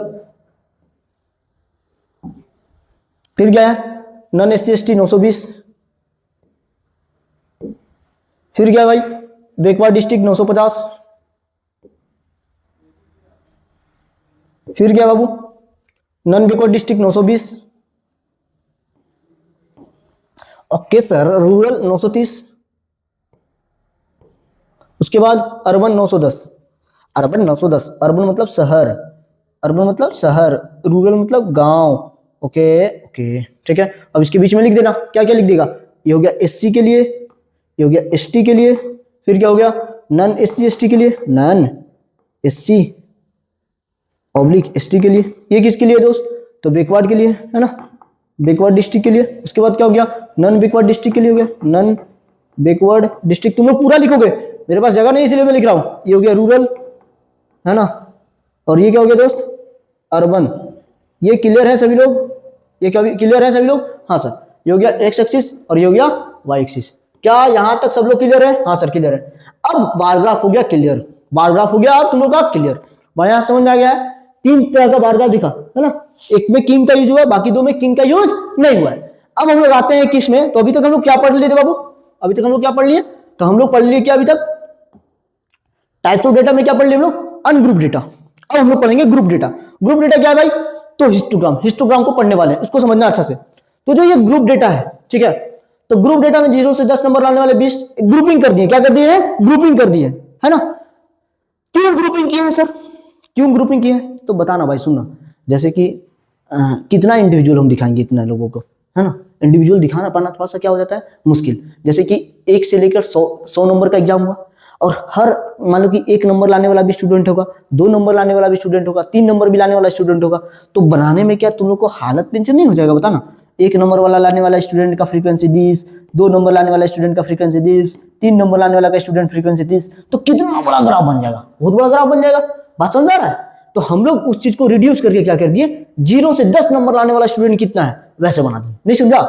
फिर क्या है नॉन SC ST 920, फिर क्या है भाई बैकवर्ड डिस्ट्रिक्ट 950, फिर क्या बाबू non backward district 920, okay sir, rural 930, उसके बाद अर्बन 910, अर्बन 910, अर्बन मतलब शहर, अर्बन मतलब शहर, रूरल मतलब गांव, ओके ओके, ठीक है। अब इसके बीच में लिख देना, क्या क्या लिख देगा, ये हो गया SC के लिए, ये हो गया ST के लिए, फिर क्या हो गया नॉन SC ST के लिए, नॉन SC ऑब्लिक ST के लिए, ये किसके लिए दोस्त, तो बैकवर्ड के लिए है ना, बैकवर्ड डिस्ट्रिक्ट के लिए। उसके बाद क्या हो गया नॉन बैकवर्ड डिस्ट्रिक्ट के लिए हो गया, नॉन बैकवर्ड डिस्ट्रिक्ट, तुम लोग पूरा लिखोगे, मेरे पास जगह नहीं इसलिए मैं लिख रहा हूं, ये हो गया रूरल है ना, और ये क्या हो गया दोस्त अर्बन, ये क्लियर है सभी लोग, ये क्या क्लियर है सभी लोग, हाँ सर। ये हो गया X एक्सिस और ये हो गया Y एक्सिस, क्या यहां तक सब लोग क्लियर है, हाँ सर क्लियर है। अब बार ग्राफ हो गया क्लियर, बार ग्राफ हो गया अब तुम लोग का क्लियर, बढ़िया समझ में आ गया है। 3 तरह का बार ग्राफ दिखा है ना, एक में किंग का यूज हुआ है, बाकी 2 में किंग का यूज नहीं हुआ है। अब हम लोग आते हैं किस में, तो अभी तक हम लोग क्या पढ़ लिए थे बाबू, अभी तक हम लोग क्या पढ़ लिए, तो हम लोग पढ़ लिए क्या अभी तक, टाइप्स ऑफ डेटा में क्या पढ़ लिए हम लोग, अनग्रुप डेटा। अब हम लोग पढ़ेंगे ग्रुप डेटा। ग्रुप डेटा क्या है भाई, तो हिस्टोग्राम, हिस्टोग्राम को पढ़ने वाले हैं, इसको समझना अच्छा से। तो जो ये ग्रुप डेटा है, ठीक है, तो ग्रुप डेटा में 0 से 10 नंबर लाने वाले 20 ग्रुपिंग कर दिए, क्या कर दिए है, ग्रुपिंग कर दिए है ना। क्यों ग्रुपिंग किया है सर, क्यों ग्रुपिंग किया है, तो बताना भाई, सुनना। जैसे कि कितना इंडिविजुअल हम दिखाएंगे इतना लोगों को, है ना, इंडिविजुअल दिखाना पाना थोड़ा सा क्या हो जाता है मुश्किल। जैसे कि 1 से लेकर 100 नंबर का एग्जाम हुआ, और हर मान लो कि 1 नंबर लाने वाला भी स्टूडेंट होगा, 2 नंबर लाने वाला भी स्टूडेंट होगा, 3 नंबर भी लाने वाला स्टूडेंट होगा, तो बनाने में क्या तुम लोग को हालत टेंशन नहीं हो जाएगा, बताना। 1 नंबर वाला लाने वाला स्टूडेंट का फ्रीक्वेंसी 20, 2 नंबर लाने वाला स्टूडेंट का फ्रीक्वेंसी 20, 3 नंबर लाने वाला का स्टूडेंट फ्रीक्वेंसी 30, तो कितना बड़ा ग्राफ बन जाएगा, बहुत बड़ा ग्राफ बन जाएगा, बात समझ आ रहा है। तो हम लोग उस चीज को रिड्यूस करके क्या कर दिए, 0 से 10 नंबर लाने वाला स्टूडेंट कितना है वैसे बना दिए, नहीं समझा।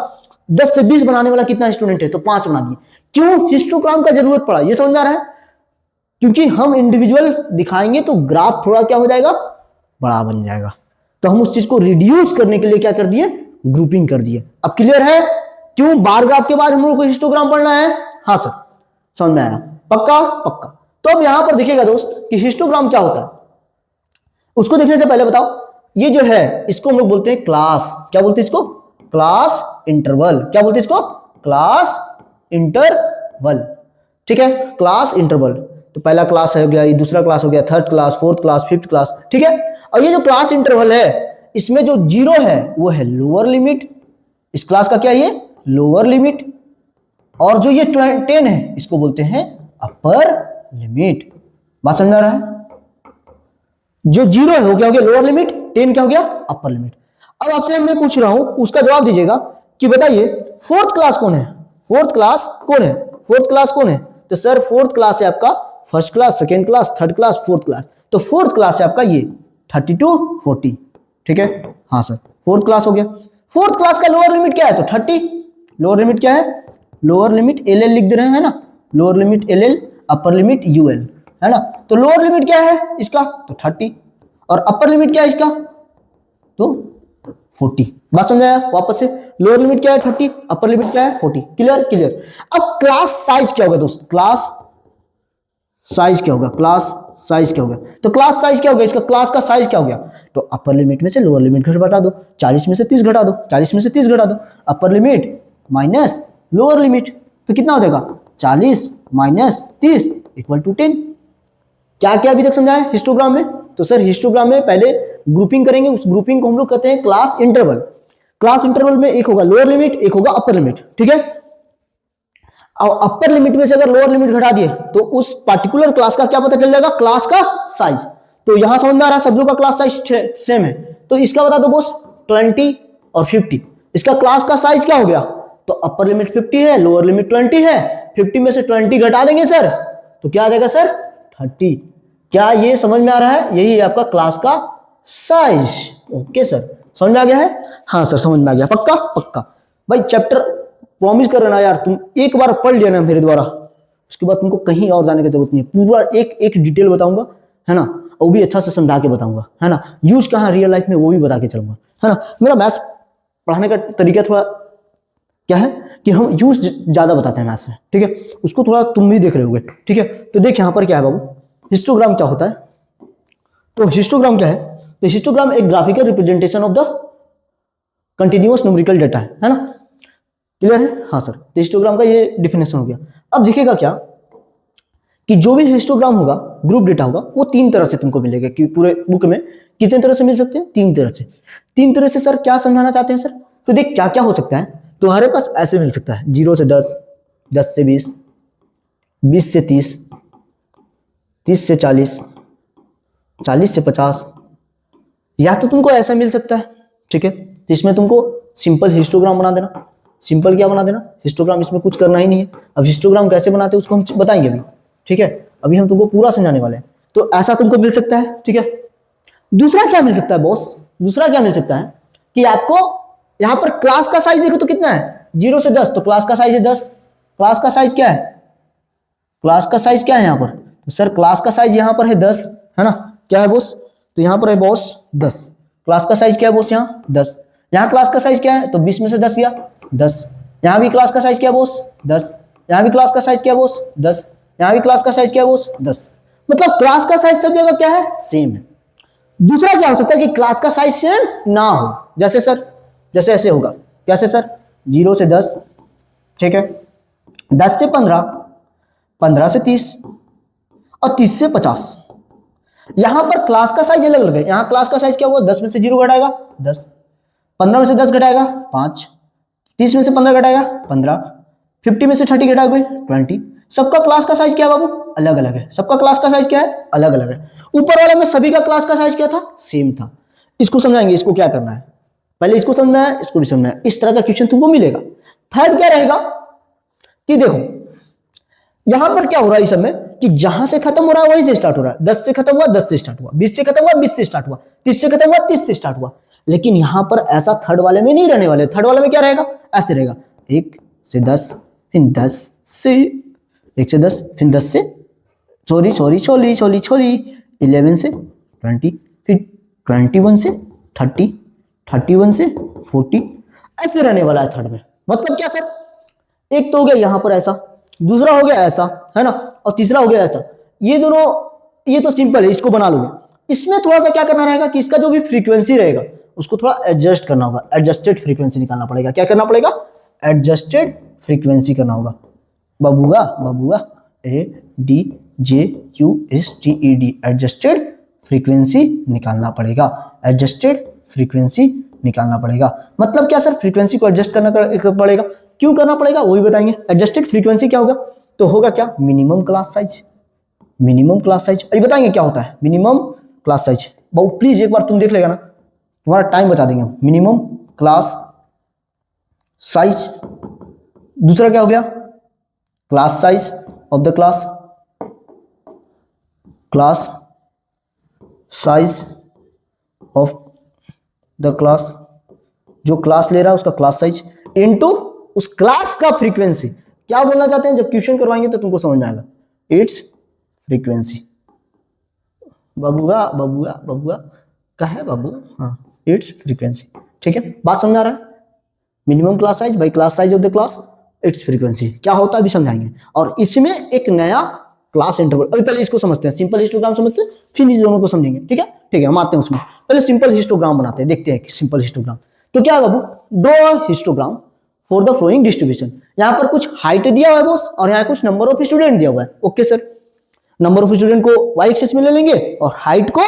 10 से 20 बनाने वाला कितना स्टूडेंट है, तो 5 बना दिए। क्यों हिस्टोग्राम का जरूरत पड़ा, ये समझ आ रहा है, क्योंकि हम इंडिविजुअल दिखाएंगे तो ग्राफ थोड़ा क्या हो जाएगा, बड़ा बन जाएगा। तो हम उस चीज को रिड्यूस करने के लिए क्या कर दिए, ग्रुपिंग कर दिए। अब क्लियर है, क्यों बार ग्राफ के बाद हम लोग को हिस्टोग्राम पढ़ना है, हाँ सर समझ में आया, पक्का पक्का। तो अब यहां पर देखिएगा दोस्त कि हिस्टोग्राम क्या होता है, उसको देखने से पहले बताओ, ये जो है इसको हम लोग बोलते हैं क्लास, क्या बोलते हैं इसको, क्लास इंटरवल, क्या बोलते हैं इसको, क्लास इंटरवल, ठीक है, क्लास इंटरवल। तो पहला क्लास हो गया, ये दूसरा क्लास हो गया, third class, fourth class, fifth class, ठीक है। और ये जो क्लास इंटरवल है, इसमें जो 0 है वो है लोअर लिमिट, इस क्लास का क्या है ये लोअर लिमिट, और जो ये 10 है इसको बोलते हैं अपर लिमिट। बात समझ आ रहा है, जो 0 है वो क्या हो गया लोअर लिमिट, 10 क्या हो गया अपर लिमिट। अब आपसे मैं पूछ रहा हूं, उसका जवाब दीजिएगा कि बताइए फोर्थ क्लास कौन है, फोर्थ क्लास कौन है, फोर्थ क्लास कौन है, तो सर फोर्थ क्लास है आपका first class, second class, third class, fourth class. तो फोर्थ क्लास है आपका ये 30 to 40, ठीक है, हाँ सर फोर्थ क्लास हो गया। फोर्थ क्लास का लोअर लिमिट क्या है, तो 30, लोअर लिमिट क्या है, लोअर लिमिट LL लिख दे रहे हैं ना, lower limit LL, upper limit UL, है ना। तो लोअर लिमिट क्या है इसका, तो 30। और अपर लिमिट क्या है इसका, तो 40। बात समझ आया? वापस से लोअर लिमिट क्या है 30, अपर लिमिट क्या है 40। Clear clear. अब क्लास साइज क्या होगा दोस्त, क्लास साइज क्या होगा, क्लास साइज क्या होगा, तो क्लास साइज क्या होगा, इसका क्लास का साइज क्या हो गया, तो अपर लिमिट में से लोअर लिमिट घटा दो, 40 में से 30 घटा दो, 40 में से 30 घटा दो, upper limit minus lower limit, तो कितना हो जाएगा 40 माइनस 30 इक्वल टू 10। क्या क्या अभी तक समझाया हिस्टोग्राम में, तो सर हिस्टोग्राम में पहले ग्रुपिंग करेंगे, उस ग्रुपिंग को हम लोग कहते हैं क्लास इंटरवल। क्लास इंटरवल में एक होगा लोअर लिमिट, एक होगा अपर लिमिट, ठीक है। और अपर लिमिट में से अगर लोअर लिमिट घटा दिए तो उस पार्टिकुलर क्लास का क्या पता चल जाएगा, क्लास का साइज। तो यहां समझ में आ रहा है सब लोग का क्लास साइज सेम है, तो इसका बता दो बॉस 20 और 50, इसका क्लास का साइज क्या हो गया, तो अपर लिमिट 50 है, लोअर लिमिट 20 है, 50 में से 20 घटा देंगे सर तो क्या आ जाएगा सर 30। क्या ये समझ में आ रहा है, यही है आपका क्लास का साइज। ओके सर, समझ में आ गया है, हाँ सर समझ में आ गया, पक्का पक्का। भाई चैप्टर प्रॉमिस कर रहे ना यार, तुम एक बार पढ़ लिया ना मेरे द्वारा, उसके बाद तुमको कहीं और जाने की जरूरत नहीं है, पूरा एक एक डिटेल बताऊंगा, है ना, और वो भी अच्छा से समझा के बताऊंगा, है ना, यूज कहाँ रियल लाइफ में वो भी बता के चलूंगा, है ना। मेरा मैथ्स पढ़ाने का तरीका थोड़ा क्या है कि हम यूज ज्यादा बताते हैं मैथ्स में, ठीक है, उसको थोड़ा तुम भी देख रहे होगे, ठीक है। तो देख यहाँ पर क्या है बाबू, हिस्टोग्राम क्या होता है, तो हिस्टोग्राम क्या है, तो हिस्टोग्राम एक graphical representation of the continuous numerical data है ना, क्लियर है, हाँ सर। तो हिस्टोग्राम का ये डिफिनेशन हो गया। अब दिखेगा क्या कि जो भी हिस्टोग्राम होगा, ग्रुप डेटा होगा, वो 3 तरह से तुमको मिलेगा, कि पूरे बुक में कितने तरह से मिल सकते हैं, 3 तरह से। 3 तरह से सर क्या समझाना चाहते हैं सर, तो देख क्या क्या हो सकता है, तुम्हारे पास ऐसे मिल सकता है 0 से 10, 10 से 20, 20 से 30, 30 से 40, 40 से 50, या तो तुमको ऐसा मिल सकता है, ठीक है, तो इसमें तुमको सिंपल हिस्टोग्राम बना देना। सिंपल क्या बना देना, हिस्टोग्राम, इसमें कुछ करना ही नहीं है। अब हिस्टोग्राम कैसे बनाते हैं उसको हम बताएंगे अभी, ठीक है, अभी हम तुमको पूरा समझाने वाले हैं। तो ऐसा तुमको मिल सकता है, ठीक है। दूसरा क्या मिल सकता है बॉस, दूसरा क्या मिल सकता है कि आपको यहां पर क्लास का साइज देखो तो कितना है, 0 से 10, तो क्लास का साइज है 10। क्लास का साइज क्या है, क्लास का साइज क्या है यहाँ पर, तो सर क्लास का साइज यहाँ पर है 10, है ना, क्या है बॉस, तो यहाँ पर है बॉस 10। क्लास का साइज क्या है बॉस, यहाँ 10। यहाँ क्लास का साइज क्या है, तो 20 में से 10 गया 10। यहाँ भी क्लास का साइज क्या है बॉस 10। यहाँ भी क्लास का साइज क्या है बॉस 10। यहाँ भी क्लास का साइज क्या है बॉस 10। मतलब क्लास का साइज सब जगह क्या है, सेम है। दूसरा क्या हो सकता है कि क्लास का साइज सेम ना हो, जैसे सर, जैसे ऐसे होगा, कैसे सर, 0 से 10, ठीक है, 10 से 15, 15 से 30 और 30 से 50। यहां पर क्लास का साइज अलग अलग है। यहां क्लास का साइज क्या हुआ, 10 में से 0 घटाएगा 10, 15 में से 10 घटाएगा 5, 30 में से 15 घटाएगा 15, 50 में से 30 घटाएगा 20। सबका क्लास का साइज क्या है बाबू, अलग अलग है। सबका क्लास का साइज क्या है, अलग अलग है। ऊपर वाले में सभी का क्लास का साइज क्या था, सेम था। इसको समझाएंगे, इसको क्या करना है, पहले इसको समझना है, इसको भी समझना है। इस तरह का क्वेश्चन तुमको मिलेगा। थर्ड क्या रहेगा कि देखो यहां पर क्या हो रहा है इस समय कि जहां से खत्म हो रहा है वहीं से स्टार्ट हो रहा है। 10 से खत्म हुआ 10 से स्टार्ट हुआ, 20 से खत्म हुआ 20 से स्टार्ट हुआ, 30 से खत्म हुआ 30 से स्टार्ट हुआ। लेकिन यहां पर ऐसा थर्ड वाले में नहीं रहने वाले। थर्ड वाले में क्या रहेगा, ऐसे रहेगा 1 से 10, फिर 10 से 1 से 10, फिर 10 से सॉरी 11 से 20, फिर 21 से 30, 31 से 40, ऐसे रहने वाला है थर्ड में। मतलब क्या सर, एक तो हो गया यहां पर ऐसा, दूसरा हो गया ऐसा, है ना, और तीसरा हो गया ऐसा। ये दोनों, ये तो सिंपल है, इसको बना लोगे। इसमें थोड़ा सा क्या करना रहेगा कि इसका जो भी फ्रीक्वेंसी रहेगा उसको थोड़ा एडजस्ट करना होगा, एडजस्टेड फ्रीक्वेंसी निकालना पड़ेगा। क्या करना पड़ेगा, एडजस्टेड फ्रीक्वेंसी करना होगा। बबुआ बबुआ ADJUSTED, एडजस्टेड फ्रीक्वेंसी निकालना पड़ेगा, एडजस्टेड फ्रीक्वेंसी निकालना पड़ेगा। मतलब क्या सर, फ्रीक्वेंसी को एडजस्ट करना पड़ेगा। क्यों करना पड़ेगा वो भी बताएंगे। एडजस्टेड फ्रीक्वेंसी क्या होगा, तो होगा क्या, minimum class size. Minimum class size अभी बताएंगे क्या होता है मिनिमम क्लास साइज। बहु प्लीज एक बार तुम देख लेगा ना, तुम्हारा टाइम बचा देंगे। मिनिमम क्लास साइज, दूसरा क्या हो गया, class size of the class, class size of the class, जो क्लास ले रहा है उसका क्लास साइज इनटू उस क्लास का फ्रीक्वेंसी। क्या बोलना चाहते हैं, जब क्वेश्चन करवाएंगे तो तुमको समझ में आएगा। It's frequency. बबुआ बबुआ बबुआ का है बाबू, हाँ इट्स फ्रीक्वेंसी। ठीक है, बात समझ आ रहा है? Minimum class size by class size of the class, it's frequency क्या होता है अभी समझाएंगे। और इसमें एक नया क्लास इंटरवल, अभी पहले इसको समझते हैं, सिंपल हिस्टोग्राम समझते हैं, फिर इस दोनों को समझेंगे। ठीक है, ठीक है, हम आते हैं उसमें। पहले सिंपल हिस्टोग्राम बनाते हैं, देखते हैं कि सिंपल हिस्टोग्राम तो क्या है बाबू। Draw histogram for the following distribution. यहाँ पर कुछ हाइट दिया हुआ है बॉस, और यहाँ कुछ नंबर ऑफ स्टूडेंट दिया हुआ है। Okay sir, number of student को वाई एक्सिस में ले लेंगे और हाइट को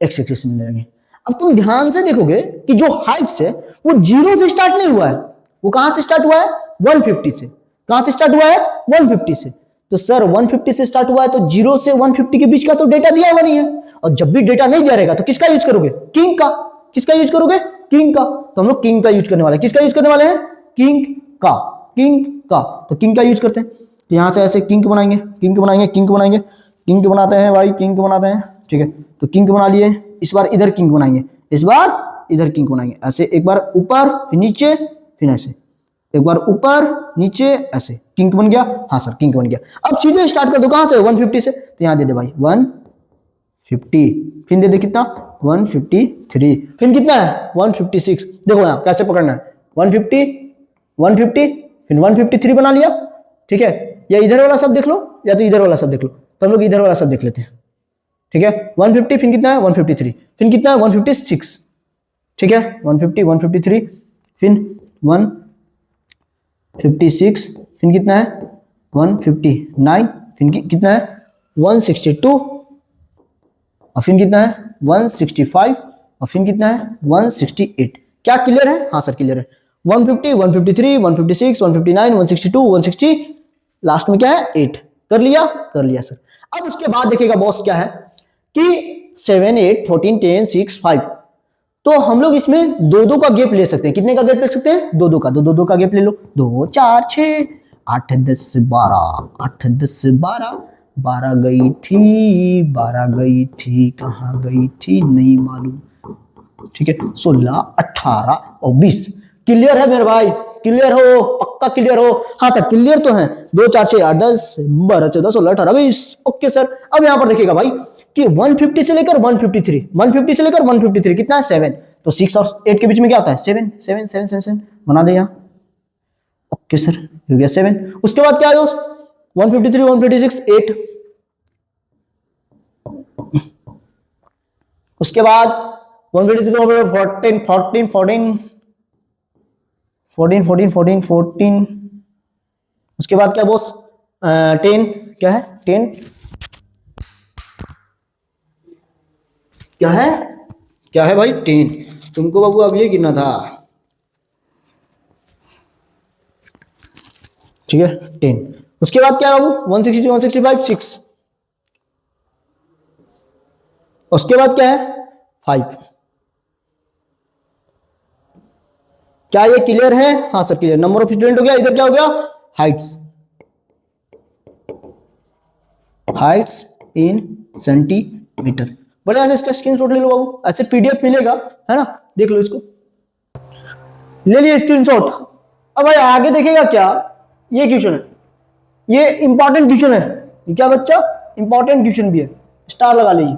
एक्स एक्सिस में ले लेंगे। अब तुम ध्यान से देखोगे कि जो हाइट है वो 0 से स्टार्ट नहीं हुआ है, वो कहां से स्टार्ट हुआ है, 150 से। कहां से स्टार्ट हुआ है, 150 से। तो सर 150 से स्टार्ट हुआ है तो 0 से 150 के बीच का तो डेटा दिया हुआ नहीं है, और जब भी डेटा नहीं दिया रहेगा तो किसका यूज करोगे, किंग का। किसका यूज करोगे, किंग का। तो हम लोग किंग का यूज करने वाले हैं। किसका यूज करने वाले हैं, किंग का। किंग का, तो किंग का यूज करते हैं। तो यहां से ऐसे किंग बनाएंगे, किंग बनाएंगे, किंग बनाएंगे, किंग बनाते हैं भाई, किंग बनाते हैं। ठीक है, तो किंग बना लिए। इस बार इधर किंग बनाएंगे, इस बार इधर किंग बनाएंगे। ऐसे एक बार ऊपर फिर नीचे फिर ऐसे, एक बार ऊपर नीचे ऐसे, किंग बन गया। हाँ सर किंग बन गया। अब सीधे स्टार्ट कर दो, कहां से, 150 से। तो यहां दे दे भाई 150, फिर दे दे कितना, 153, फिर कितना है 156। देखो यहां कैसे पकड़ना है, 150 150 फिर 153 बना लिया। ठीक है, या इधर वाला सब देख लो या तो इधर वाला सब देख लो, तो हम लोग इधर वाला सब देख लेते हैं। ठीक है, 150 फिर कितना है 153, फिर कितना है 156। ठीक है, 150 153 फिर 156 फिर कितना है 159, फिर कितना है 162, और फिर कितना है 165, और फिर कितना है 168। क्या क्लियर है, हाँ सर क्लियर है। 150 153 156 159 162 160, लास्ट में क्या है 8। कर लिया, कर लिया सर। अब उसके बाद देखिएगा बॉस क्या है कि 7 8 14 10 6 5, तो हम लोग इसमें दो दो का गैप ले सकते हैं। कितने का गैप ले सकते हैं, दो दो का। दो दो का गैप ले लो, 2 4 6 8 10 12 8 10 12 12 गई थी 12 गई थी, कहाँ गई थी नहीं मालूम। ठीक है, 16 18 और 20। क्लियर है मेरे भाई, क्लियर हो, पक्का क्लियर हो। हाँ सर क्लियर तो है। 2 4 6 8 10 12 14 16 18 20। ओके सर, अब यहां पर देखिएगा भाई कि 150 से लेकर 153, 150 से लेकर 153 कितना है 7, तो 6 और 8 के बीच में क्या होता है 7 7 7 7 7 बना दे यहां। ओके सर, हो गया 7। उसके बाद क्या है दोस्त, 153 156 8, उसके बाद 153 14 14 14 14 14 14 14, उसके बाद क्या बॉस 10, क्या है 10, क्या है, क्या है भाई 10। तुमको बाबू अब ये गिनना था। ठीक है 10, उसके बाद क्या है बाबू 160 165 6, उसके बाद क्या है 5। क्या ये क्लियर है, हाँ sir clear. Number of student हो गया, इधर क्या हो गया हाइट्स, हाइट्स इन सेंटीमीटर। बढ़िया से इसका स्क्रीनशॉट ले लो बाबू, ऐसे पीडीएफ मिलेगा है ना, देख लो इसको, ले लिए स्क्रीनशॉट। अब भाई आगे देखेगा क्या, ये क्वेश्चन है, ये इंपॉर्टेंट क्वेश्चन है। ये क्या बच्चा, इंपॉर्टेंट क्वेश्चन भी है, स्टार लगा लीजिए।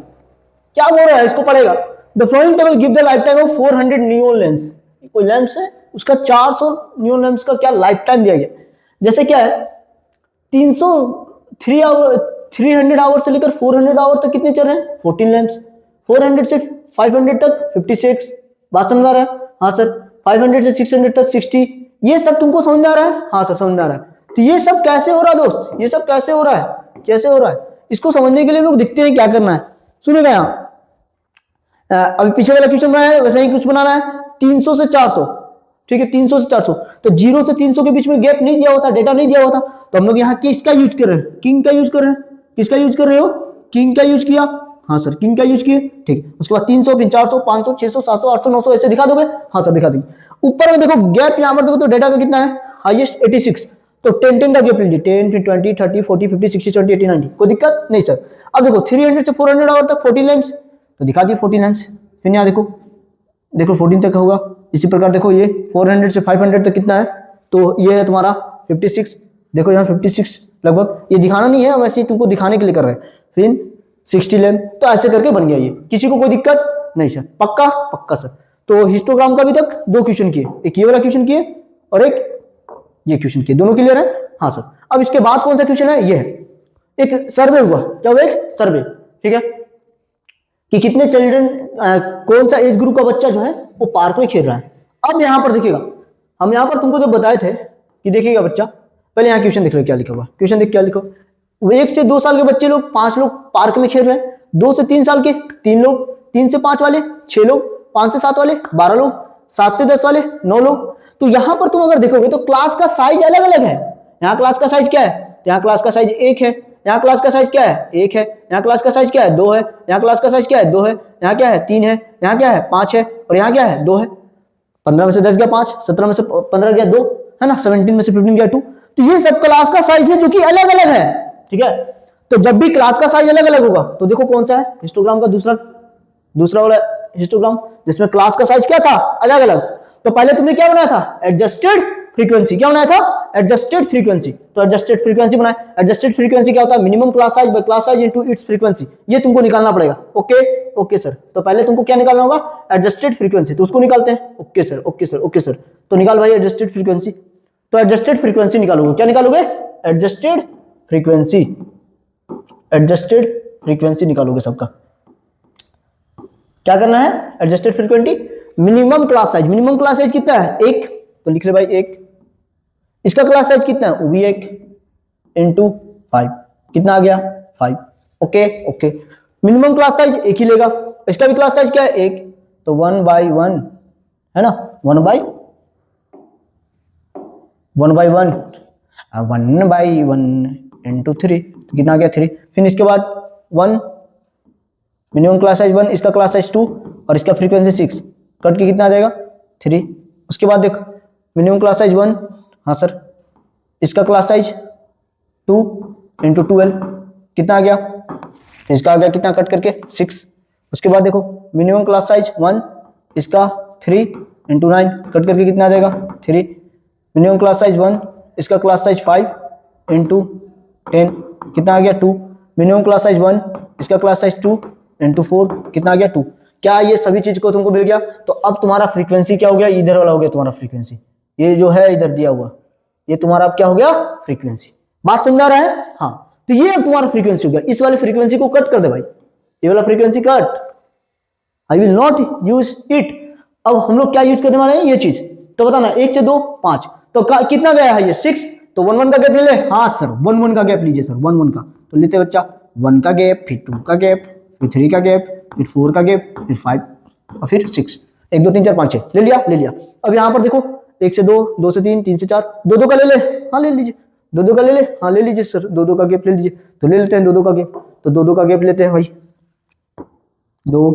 क्या बोल रहा है, इसको पढ़ेगा। The flowing table give the life time of 400 neon lamps. कोई लैंप्स है उसका 400 नियोन लैंप्स का क्या लाइफ टाइम दिया गया। जैसे क्या है 303 आवर 300 आवर से लेकर 400 आवर तक कितने चल रहे हैं 14 लैंप्स, 400 से 500 तक 56। बात समझ आ रहा है, हाँ सर। 500 से 600 तक 60। ये सब तुमको समझ में आ रहा है, हाँ सर समझ में आ रहा है। तो ये सब कैसे हो रहा है दोस्त, ये सब कैसे हो रहा है, कैसे हो रहा है, इसको समझने के लिए लोग दिखते हैं क्या करना है। सुनिएगा यहाँ अभी पीछे वाला क्वेश्चन बनाया है वैसे ही कुछ बनाना है। 300 से 400, ठीक है 300 से 400, तो 0 से 300 के बीच में गैप नहीं दिया होता, डेटा नहीं दिया होता, तो हम लोग यहाँ किसका यूज कर रहे हैं, किंग का यूज कर रहे हैं। किसका यूज कर रहे हो, किंग का यूज किया, हाँ सर किंग का यूज किए। ठीक है, उसके बाद 300 फिर 400 500 600 700 800 900 ऐसे दिखा दोगे, हाँ सर दिखा देंगे। ऊपर में देखो गैप, यहाँ पर देखो तो डेटा का कितना है हाईएस्ट 86, तो 10 का गैप लीजिए, 10 फिर 20 30 40 50 60 70 80 90, कोई दिक्कत नहीं सर। अब देखो 300 से 400 आवर तक 14 लैंप्स, तो दिखा दिए 14 लैंप्स। फिर यहाँ देखो, देखो 14 तक होगा। इसी प्रकार देखो ये 400 से 500 तक कितना है, तो ये है तुम्हारा 56। देखो यहाँ 56 लगभग, ये दिखाना नहीं है, वैसे ही तुमको दिखाने के लिए कर रहे हैं। फिर 60 लैंप, तो ऐसे करके बन गया ये। किसी को कोई दिक्कत नहीं सर। पक्का? पक्का सर। तो हिस्टोग्राम का अभी तक 2 क्वेश्चन किए, एक ये वाला क्वेश्चन किए और एक ये क्वेश्चन किए, दोनों क्लियर है? हाँ सर। अब इसके बाद कौन सा क्वेश्चन है? ये है, एक सर्वे हुआ। क्या हुआ? एक सर्वे, ठीक है, कि कितने चिल्ड्रन, कौन सा एज ग्रुप का बच्चा जो है वो पार्क में खेल रहा है। अब यहां पर देखिएगा, हम यहां पर तुमको जब बताए थे कि देखिएगा बच्चा, पहले यहाँ क्वेश्चन देख लो क्या लिखा हुआ। क्वेश्चन देख क्या लिखो, 1 से 2 साल के बच्चे लोग 5 लोग पार्क में खेल रहे हैं, 2 से 3 साल के 3 लोग, 3 से 5 वाले 6 लोग, 5 से 7 वाले 12 लोग, 7 से 10 वाले 9 लोग। तो यहां पर तुम अगर देखोगे तो क्लास का साइज अलग अलग है। यहाँ क्लास का साइज क्या है? यहाँ क्लास का साइज 1 है, यहाँ क्लास का साइज क्या है? 1 है, यहाँ क्लास का साइज क्या है? 2 है, यहाँ क्लास का साइज क्या है? 2 है, यहाँ क्या है? 3 है, यहाँ क्या है? 5 है, और यहाँ क्या है? 2 है। 15 में से 10 गया 5, 17 में से 15 गया 2, है ना, 17 में से 15 गया 2। तो ये सब क्लास का साइज है जो कि अलग अलग है, ठीक है। तो जब भी क्लास का साइज अलग अलग होगा तो देखो कौन सा है हिस्टोग्राम का दूसरा वाला हिस्टोग्राम, जिसमें क्लास का साइज क्या था? अलग अलग। तो पहले तुमने क्या बनाया था? Adjusted frequency. क्या बनाया था? Adjusted frequency. तो एडजस्टेड फ्रीक्वेंसी बनाया। एडजस्टेड फ्रीक्वेंसी क्या होता है? Minimum class size by class size into its frequency. ये तुमको निकालना पड़ेगा। Okay okay sir. तो पहले तुमको क्या निकालना होगा? Adjusted frequency. तो उसको निकालते हैं। Okay sir, okay sir, okay sir. तो निकाल भाई एडजस्टेड फ्रीक्वेंसी। तो एडजस्टेड फ्रीक्वेंसी निकालोगे। क्या निकालोगे? Adjusted frequency. एडजस्टेड फ्रीक्वेंसी निकालोगे सबका। क्या करना है? Adjusted frequency, minimum class size. Minimum class size कितना है? 1। तो लिख ले भाई 1। इसका क्लास साइज कितना है? वो भी 1 इंटू 5। कितना आ गया? 5। Okay okay. Minimum class size 1 ही लेगा। इसका भी क्लास साइज क्या है? 1। तो 1/1 है ना, 1/1 इंटू 3। तो कितना आ गया? 3। फिर इसके बाद 1, मिनिमम क्लास साइज 1, इसका क्लास साइज 2 और इसका फ्रीक्वेंसी 6, कट के कितना आ जाएगा? 3। उसके बाद देखो मिनिमम क्लास साइज 1, हाँ सर, इसका क्लास साइज 2 इंटू 12 कितना आ गया? इसका आ गया कितना कट करके? 6। उसके बाद देखो मिनिमम क्लास साइज 1, इसका 3 इंटू 9 कट करके कितना आ जाएगा? 3। मिनिमम क्लास साइज 1, इसका क्लास साइज 5 इंटू 10 कितना आ गया? 2। मिनिमम क्लास साइज 1, इसका क्लास साइज 2 इंटू 4 कितना आ गया? 2। क्या ये सभी चीज को तुमको मिल गया? तो अब तुम्हारा फ्रीक्वेंसी क्या हो गया? इधर वाला हो गया तुम्हारा फ्रीक्वेंसी। ये जो है इधर दिया हुआ, ये तुम्हारा अब क्या हो गया? फ्रीक्वेंसी। बात समझा रहा है? हाँ। तो ये अब तुम्हारा फ्रीक्वेंसी हो गया। इस वाले फ्रीक्वेंसी को कट कर दे भाई, ये वाला frequency cut. I will not use it. अब हम लोग क्या यूज करने वाले हैं? ये चीज। तो बताना 1 से 2 5, तो कितना गया है? ये 6। तो 1 1 का गैप ले ले। हाँ सर, 1 1 का गैप लीजिए सर, 1 1 का। तो लेते बच्चा 1 का गैप, फिर 2 का गैप, फिर 3 का गैप, फिर 4 का गैप, फिर 5 और फिर 6। 1 2 3 4 5 6 ले लिया, ले लिया। अब यहाँ पर देखो 1 से 2, 2 से 3, 3 से 4, 2 2 का ले ले। हाँ ले लीजिए। 2 2 का ले ले। हाँ ले लीजिए सर, 2 2 का गैप ले लीजिए। तो ले लेते हैं 2 2 का गैप। तो 2 2 का गैप लेते हैं भाई। 2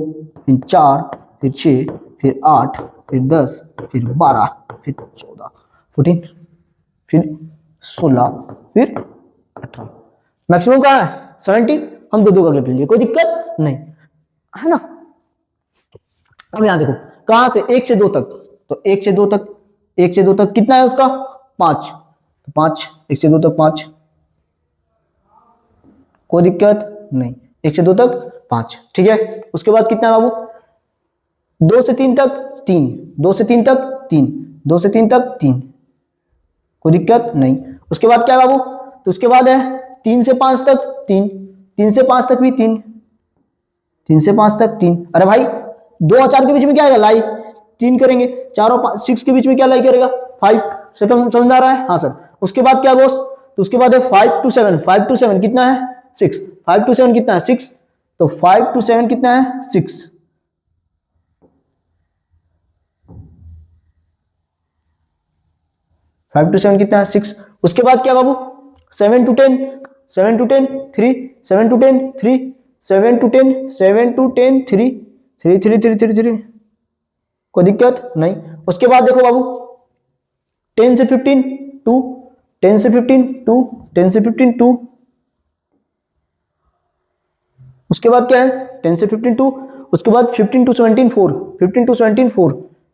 फिर 4 फिर 6 फिर 8 फिर 10 फिर 12 फिर 14 14 फिर 16 फिर 18। मैक्सिमम कहाँ है? 17। हम 2 2 का गैप ले लिए, कोई दिक्कत नहीं है ना। अब यहां देखो कहां से 1 से 2 तक, तो 1 से 2 तक, 1 से 2 तक कितना है उसका? 5। तो 5, 1 से 2 तक 5, कोई दिक्कत नहीं। 1 से 2 तक 5, ठीक है। उसके बाद कितना है बाबू? 2 से 3 तक 3, 2 से 3 तक 3, 2 से 3 तक 3, कोई दिक्कत नहीं। उसके बाद क्या है बाबू? तो उसके बाद है 3 से 5 तक 3, 3 से 5 तक भी 3, 3 से 5 तक 3। अरे भाई 2 और 4 के बीच में क्या आएगा? लाई 3 करेंगे। 4 और 6 के बीच में क्या लाई करेगा? 5। समझ आ रहा है? हाँ सर। उसके बाद क्या बॉस? तो उसके बाद है 5 to 7, 5 to 7 कितना है? 6। 5 to 7 कितना है? 6। तो 5 to 7 कितना है? 6। 5 to 7 कितना है? 6। उसके बाद क्या बाबू? 7 to 10, 7 to 10 3, 7 to 10 3, 7 to 10, 7 to 10 3, 3 3 3 3 3, कोई दिक्कत नहीं। उसके बाद देखो बाबू 10 से 15 2, 10 से 15 2, 10 से 15 2। उसके बाद क्या है? 10 से 15 2। उसके बाद 15 to 17 4, 15 to 17 4,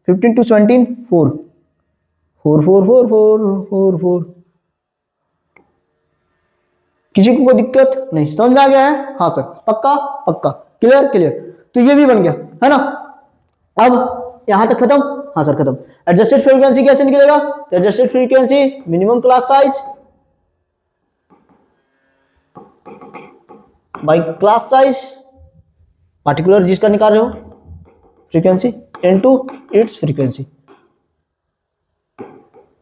15 to 17 4, 4 4 4 4 4 4। किसी को कोई दिक्कत नहीं? समझ आ गया है? हाँ सर, पक्का पक्का, क्लियर क्लियर। तो ये भी बन गया, है ना। अब यहां तक खत्म, हाँ सर खत्म। एडजस्टेड फ्रीक्वेंसी कैसे निकलेगा, तो adjusted frequency minimum class size by class size particular जिसका निकाल रहे हो फ्रीक्वेंसी इनटू इट्स फ्रीक्वेंसी।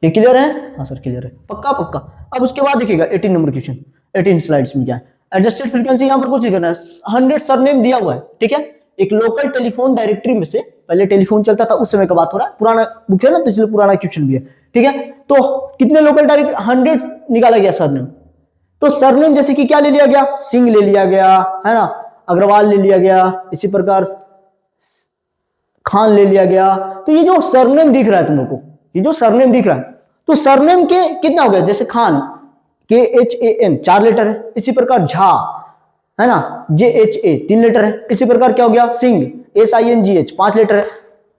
ये क्लियर है, हाँ सर क्लियर है, पक्का पक्का। अब उसके बाद देखिएगा 18 नंबर क्वेश्चन, 18 स्लाइड्स में क्या है। एडजस्टेड फ्रीक्वेंसी यहां पर कुछ नहीं करना है, 100 सरनेम दिया हुआ है, ठीक है। एक लोकल टेलीफोन डायरेक्टरी में से, पहले टेलीफोन चलता था उस समय का बात हो रहा है, पुराना बुक है ना, तो इसलिए पुराना क्वेश्चन भी है, ठीक है। तो कितने लोकल डायरेक्ट 100 निकाला गया सरनेम। तो सरनेम जैसे कि क्या ले लिया गया, सिंह ले लिया गया, है ना, अग्रवाल ले लिया गया, इसी प्रकार खान ले लिया गया। तो ये जो सरनेम दिख रहा है तुम लोग को, ये जो सरनेम दिख रहा है, तो सरनेम के कितना हो गया, जैसे खान KHAN 4 लेटर है, इसी प्रकार झा, है ना, JHA 3 लेटर है, इसी प्रकार क्या हो गया सिंह SINGH 5 लेटर है,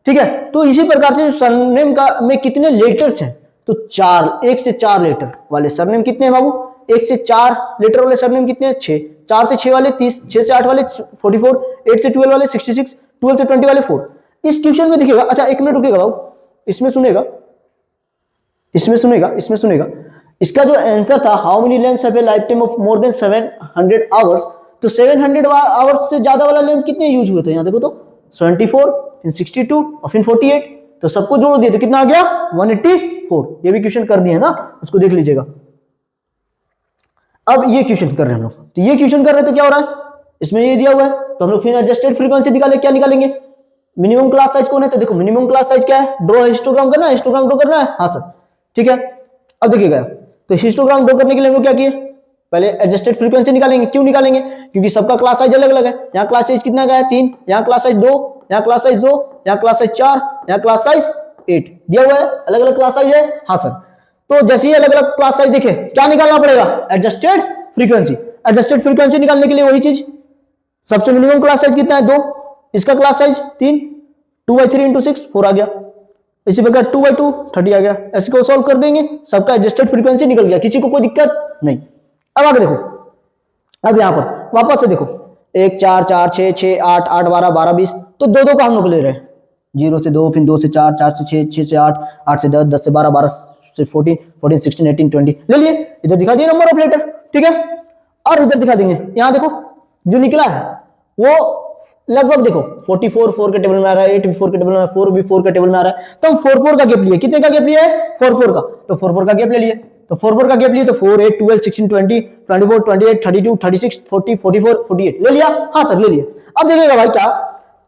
ठीक है। तो इसी प्रकार से सरनेम का में कितने लेटर्स हैं, तो 4, 1 से 4 लेटर वाले सरनेम कितने हैं बाबू, 1 से 4 लेटर वाले सरनेम कितने हैं 6, 4 से 6 वाले 30, 6 से 8 वाले 44, 8 से 12 वाले 66, 12 से 20 वाले 4। इस क्वेश्चन में देखिएगा, अच्छा 1 मिनट रुकिएगा बाबू, इसमें सुनेगा, इसमें सुनेगा, इसमें सुनेगा। इसका जो आंसर था how many lamps have a life time of more than 700 hours, तो 700 आवर्स से ज्यादा वाला लैम्प कितने यूज हुए थे, यहां देखो तो 74, फिर 62 और फिर 48, तो सबको जोड़ दिए तो कितना आ गया 184। ये भी क्वेश्चन कर दिए ना, उसको देख लीजिएगा। अब ये क्वेश्चन कर रहे हैं हम लोग, तो ये क्वेश्चन कर रहे हैं तो क्या हो रहा है, इसमें ये दिया हुआ है, तो हम लोग फिर एडजस्टेड फ्रीक्वेंसी निकाले, क्या निकालेंगे, मिनिमम क्लास साइज कौन है, तो देखो मिनिमम क्लास साइज क्या है, ड्रॉ हिस्टोग्राम करना है, हिस्टोग्राम ड्रॉ करना है, हाँ सर ठीक है। अब देखिएगा, तो हिस्टोग्राम ड्रॉ करने के लिए हम लोग क्या किए, पहले एडजस्टेड फ्रीक्वेंसी निकालेंगे। क्यों निकालेंगे, क्योंकि सबका क्लास साइज अलग अलग है। यहाँ क्लास साइज कितना का है 3, यहाँ क्लास साइज 2, यहाँ क्लास साइज 2, यहाँ क्लास साइज 4, यहाँ क्लास साइज 8 दिया हुआ है, अलग अलग क्लास साइज है, हाँ सर। तो जैसे ही अलग अलग क्लास साइज देखे, क्या निकालना पड़ेगा, एडजस्टेड फ्रीक्वेंसी। एडजस्टेड फ्रीक्वेंसी निकालने के लिए वही चीज, सबसे मिनिमम क्लास साइज कितना है 2, इसका क्लास साइज 3, 2/3 × 6 4 आ गया, इसी प्रकार 2/2 30 आ गया। ऐसे को सॉल्व कर देंगे, सबका एडजस्टेड फ्रीक्वेंसी निकल गया, किसी को कोई दिक्कत नहीं। अब आगे देखो, अब यहां पर वापस से देखो 1 4 4 6 6 8 8 12 12 20, तो दो दो का हम लोग ले रहे हैं, 0 से 2, फिर 2 से 4, 4 से 6, 6 से 8, 8 से 10, 10 से 12, 12 से 14, 14 16 18 20 ले लिए। इधर दिखा दिए नंबर ऑफ लेटर, ठीक है। और इधर दिखा देंगे, यहां देखो जो निकला है वो लगभग देखो 44 4 के टेबल में आ रहा है, 8 भी 4 के टेबल में, 4 भी 4 के टेबल में आ रहा है। तो हम 4 4 का गैप लिए, कितने का गैप लिया है 4 4 का, तो 4 4 का गैप ले लिए, तो 4 4 का गैप लिए, तो 4 8 12 16 20 24 28 32 36 40 44 48 ले लिया, हाँ सर ले लिया। अब देखिएगा भाई क्या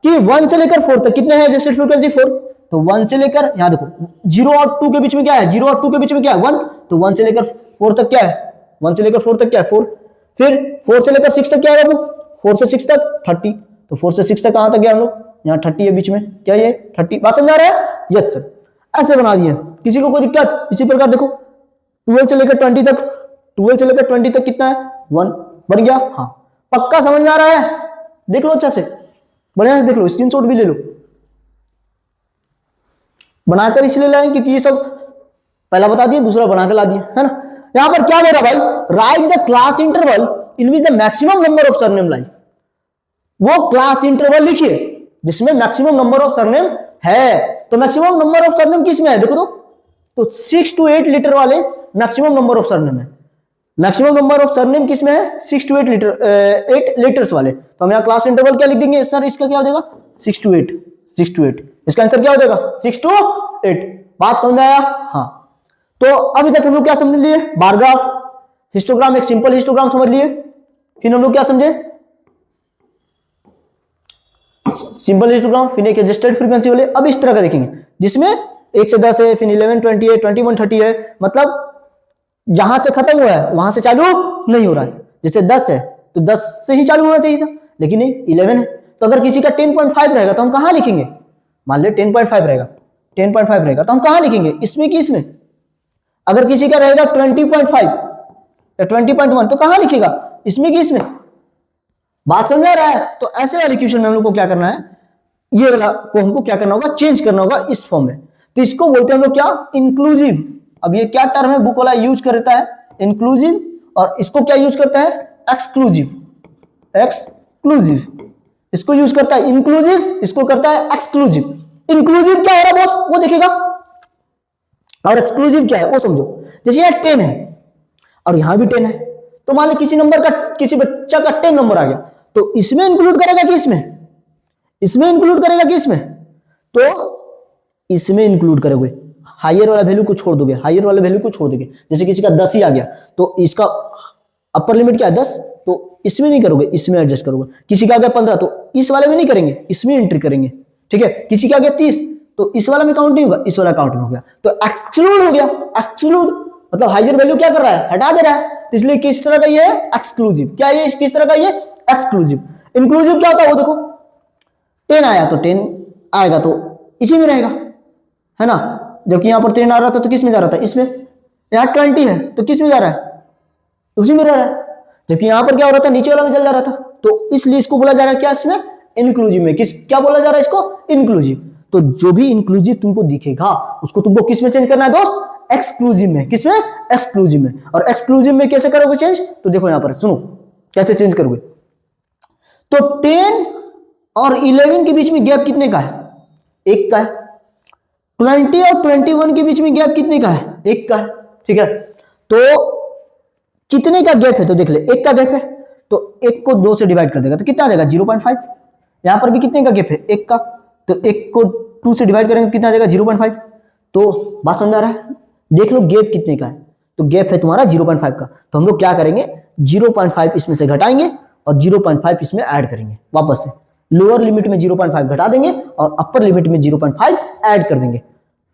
कि 1 से लेकर 4 तक कितने हैं एडजस्टेड फ्रीक्वेंसी 4, तो 1 से लेकर यहां देखो 0 और 2 के बीच में क्या है, 0 और 2 के बीच में क्या है 1, तो 1 से लेकर 4 तक क्या है, 1 से लेकर 4 तक क्या है 4, फिर 4 से लेकर 6 तक क्या है बाबू, 4 से 6 तक 30, तो 4 से 6 तक कहां तक गया हम लोग, यहाँ 30 है बीच में, क्या ये 30, बात समझ आ रहा है, यस सर ऐसे बना दिए, किसी को कोई दिक्कत। इसी प्रकार देखो 12 से लेकर 20 तक, 12 से लेकर 20 तक कितना है 1 बन गया, हाँ पक्का समझ में आ रहा है, देख लो अच्छा से, बढ़िया से देख लो, स्क्रीनशॉट भी ले लो, बनाकर इसलिए लाए क्योंकि ये सब पहला बता दिए, दूसरा बनाकर ला दिए, है ना। यहां पर क्या बोला भाई, right the class interval in which the maximum number of surname line, वो क्लास इंटरवल लिखिए जिसमें मैक्सिमम नंबर ऑफ सरनेम है। तो मैक्सिमम नंबर ऑफ सरनेम किसमें है देखो तो 6 to 8 लीटर वाले मैक्सिमम नंबर ऑफ सरनेम है। मैक्सिमम नंबर ऑफ सरनेम किसमें है 6 to 8 लीटर 8 लीटर्स वाले। तो हम यहाँ क्लास इंटरवल क्या लिख देंगे सर, इसका क्या हो जाएगा 6 to 8, 6 to 8, इसका आंसर क्या हो जाएगा 6 to 8। बात समझ आया, हाँ। तो अभी तक हम लोग क्या समझ लिए, बार ग्राफ, हिस्टोग्राम, एक सिंपल हिस्टोग्राम समझ लिए, फिर हम लोग क्या समझे सिंपल हिस्टोग्राम, फिर एक एडजस्टेड फ्रीक्वेंसी वाले। अब इस तरह का देखेंगे जिसमें 1 से 10 है, फिर 11 20 है, 21 30 है, मतलब जहां से खत्म हुआ है वहां से चालू नहीं हो रहा है। जैसे 10 है तो 10 से ही चालू होना चाहिए था, लेकिन नहीं 11 है। तो अगर किसी का 10.5 रहेगा तो हम कहां लिखेंगे, मान ले 10.5 रहेगा, 10.5 रहेगा तो हम कहां लिखेंगे, इसमें कि इसमें। अगर किसी का रहेगा 20.5 या 20.1 तो कहां लिखेगा, इसमें कि इसमें। बात समझ आ रहा है। तो ऐसे वाले क्वेश्चन में हम लोग को क्या करना है, ये वाला को हमको क्या करना होगा, चेंज करना होगा इस फॉर्म में। तो इसको बोलते हैं हम लोग क्या, इंक्लूसिव। अब ये क्या टर्म है बुक वाला यूज करता है, इंक्लूसिव, और इसको क्या यूज करता है एक्सक्लूसिव, एक्सक्लूसिव। इसको यूज करता है इंक्लूसिव, इसको करता है एक्सक्लूसिव। इंक्लूसिव क्या हो रहा है बॉस वो देखेगा, और एक्सक्लूसिव क्या है वो समझो। जैसे यहाँ 10 है और यहां भी 10 है, तो मान लो किसी नंबर का, किसी बच्चा का 10 नंबर आ गया, तो इसमें इंक्लूड करेगा कि इसमें, इसमें इंक्लूड करेगा कि इसमें, तो इसमें इंक्लूड करोगे, हायर वाला वैल्यू को छोड़ दोगे, हायर वाला वैल्यू को छोड़ दोगे। जैसे किसी का 10 ही आ गया तो इसका अपर लिमिट क्या है 10, तो इसमें नहीं करोगे, इसमें एडजस्ट करोगे। किसी का आ गया 15 तो इस वाले में नहीं करेंगे, इसमें एंट्री करेंगे, ठीक है। किसी का आ गया 30 तो इस वाला में काउंट नहीं होगा, इस वाला काउंट में हो गया, तो एक्सक्लूड हो गया। एक्सक्लूड मतलब हायर वैल्यू क्या कर रहा है, हटा दे रहा है, तो इसलिए किस तरह का ये है एक्सक्लूसिव। क्या ये किस तरह का ये एक्सक्लूसिव। इंक्लूसिव क्या होता है वो देखो, 10 आया तो 10 आएगा तो इसी में रहेगा, है ना। जबकि यहां पर 10 आ रहा था तो किस में जा रहा था, इसमें। यहां 20 है तो किस में जा रहा है, उसी में रह रहा है। जबकि यहां पर क्या हो रहा था, नीचे वाला में चल जा रहा था, तो इसलिए इसको बोला जा रहा है क्या, इसमें इंक्लूसिव में। किस क्या बोला जा रहा है इसको, इंक्लूसिव। तो जो भी इंक्लूसिव तुमको दिखेगा उसको तुमको किस में चेंज करना है दोस्त, एक्सक्लूसिव में। किसमें, एक्सक्लूसिव में। और एक्सक्लूसिव में कैसे करोगे चेंज, तो देखो यहां पर सुनो कैसे चेंज करोगे। तो 10 और 11 के बीच में गैप कितने का है, 1 का है। 20 और 21 के बीच में गैप कितने का है, 1 का है, ठीक है। तो कितने का गैप है, तो देख ले 1 का गैप है, तो 1 को 2 से डिवाइड कर देगा तो कितना आ जाएगा 0.5। यहां पर भी कितने का गैप है, 1 का, तो 1 को 2 से डिवाइड करेंगे तो कितना आ जाएगा 0.5। तो बात समझ आ रहा है, देख लो गैप कितने का है, तो गैप है तुम्हारा 0.5 का। तो हम लोग क्या करेंगे, 0.5 इसमें से घटाएंगे और 0.5 इसमें ऐड करेंगे वापस से। लोअर लिमिट में 0.5 घटा देंगे और अपर लिमिट में 0.5 ऐड कर देंगे।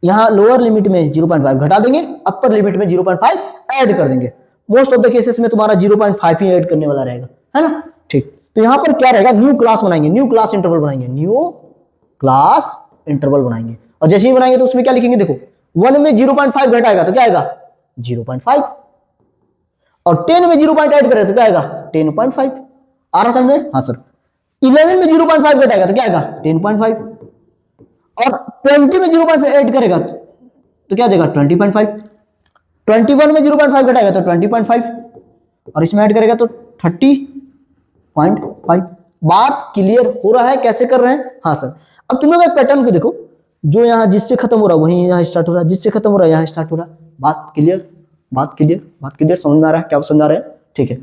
यहां लोअर लिमिट में 0.5 घटा देंगे, अपर लिमिट में 0.5 ऐड कर देंगे। मोस्ट ऑफ द केसेस में तुम्हारा 0.5 ही ऐड करने वाला रहेगा, है ना, ठीक। तो यहां पर क्या रहेगा, न्यू क्लास बनाएंगे, न्यू क्लास इंटरवल बनाएंगे, न्यू क्लास इंटरवल बनाएंगे। और जैसे ही बनाएंगे तो उसमें क्या लिखेंगे, देखो 1 में 0.5 घटाएगा तो क्या आएगा 0.5, और 10 में 0.8 ऐड करेगा तो क्या आएगा 10.5। आ रहा समझ में, हाँ सर। 11 में 0.5 घटाएगा तो क्या आएगा 10.5, और 20 में 0.5 ऐड करेगा तो क्या देगा 20.5। 21 में 0.5 घटाएगा तो 20.5, और इसमें ऐड करेगा तो 30.5। बात क्लियर हो रहा है कैसे कर रहे हैं, हाँ सर। अब तुम लोग एक पैटर्न को देखो, जो यहां जिससे खत्म हो रहा है वहीं यहां स्टार्ट हो रहा है, जिससे खत्म हो रहा है यहां स्टार्ट हो रहा है। बात क्लियर, बात क्लियर, बात क्लियर, समझ में आ रहा है, क्या समझ आ रहा है, ठीक है।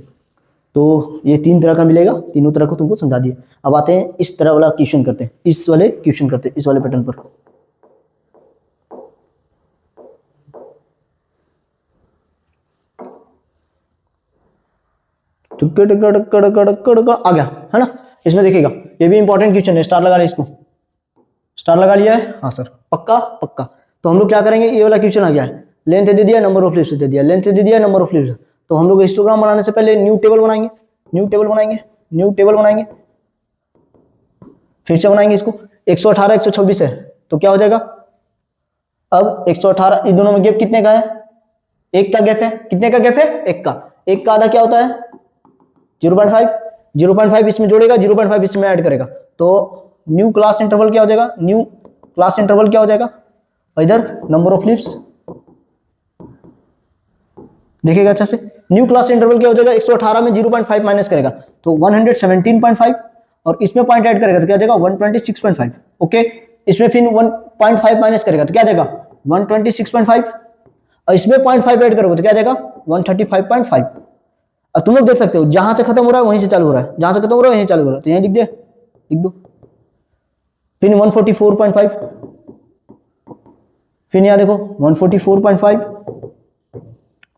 तो ये 3 तरह का मिलेगा, तीनों तरह को तुमको समझा दिए। अब आते हैं इस तरह वाला क्वेश्चन करते हैं, इस वाले क्वेश्चन करते हैं, इस वाले पैटर्न पर। आ गया, है ना। इसमें देखिएगा ये भी इंपॉर्टेंट क्वेश्चन है, स्टार लगा लिया, इसको स्टार लगा लिया है, हाँ सर, पक्का पक्का। तो हम लोग क्या करेंगे, ये वाला क्वेश्चन आ गया है, लेंथ दे दिया, नंबर ऑफ लीव्स दे दिया, लेंथ दे दिया, नंबर ऑफ लीव्स। तो हम लोग हिस्टोग्राम बनाने से पहले न्यू टेबल बनाएंगे, न्यू टेबल बनाएंगे, न्यू टेबल बनाएंगे, फिर से बनाएंगे इसको। 118 126 है तो क्या हो जाएगा, अब 118 इन दोनों में गैप कितने का है, 1 का गैप है। कितने का गैप है, 1 का। 1 का आधा क्या होता है 0.5, 0.5 इसमें जोड़ेगा, 0.5 इसमें ऐड करेगा, तो न्यू क्लास इंटरवल क्या हो जाएगा, न्यू क्लास इंटरवल क्या हो जाएगा, इधर नंबर ऑफ लीव्स देखिएगा अच्छा से। न्यू क्लास इंटरवल क्या हो जाएगा, 118 में 0.5 माइनस करेगा तो 117.5, और इसमें पॉइंट ऐड करेगा तो क्या जाएगा 126.5। ओके, इसमें फिर 1.5 माइनस करेगा तो क्या जाएगा 126.5, और इसमें 0.5 ऐड करोगे तो क्या जाएगा 135.5। अब तुम लोग देख सकते हो जहां से खत्म हो रहा है वहीं से चालू हो रहा है, जहां से खत्म हो रहा है वहीं चालू हो रहा है, तो यहां लिख दे, लिख दो। फिर 144.5, फिर यहां देखो 144.5,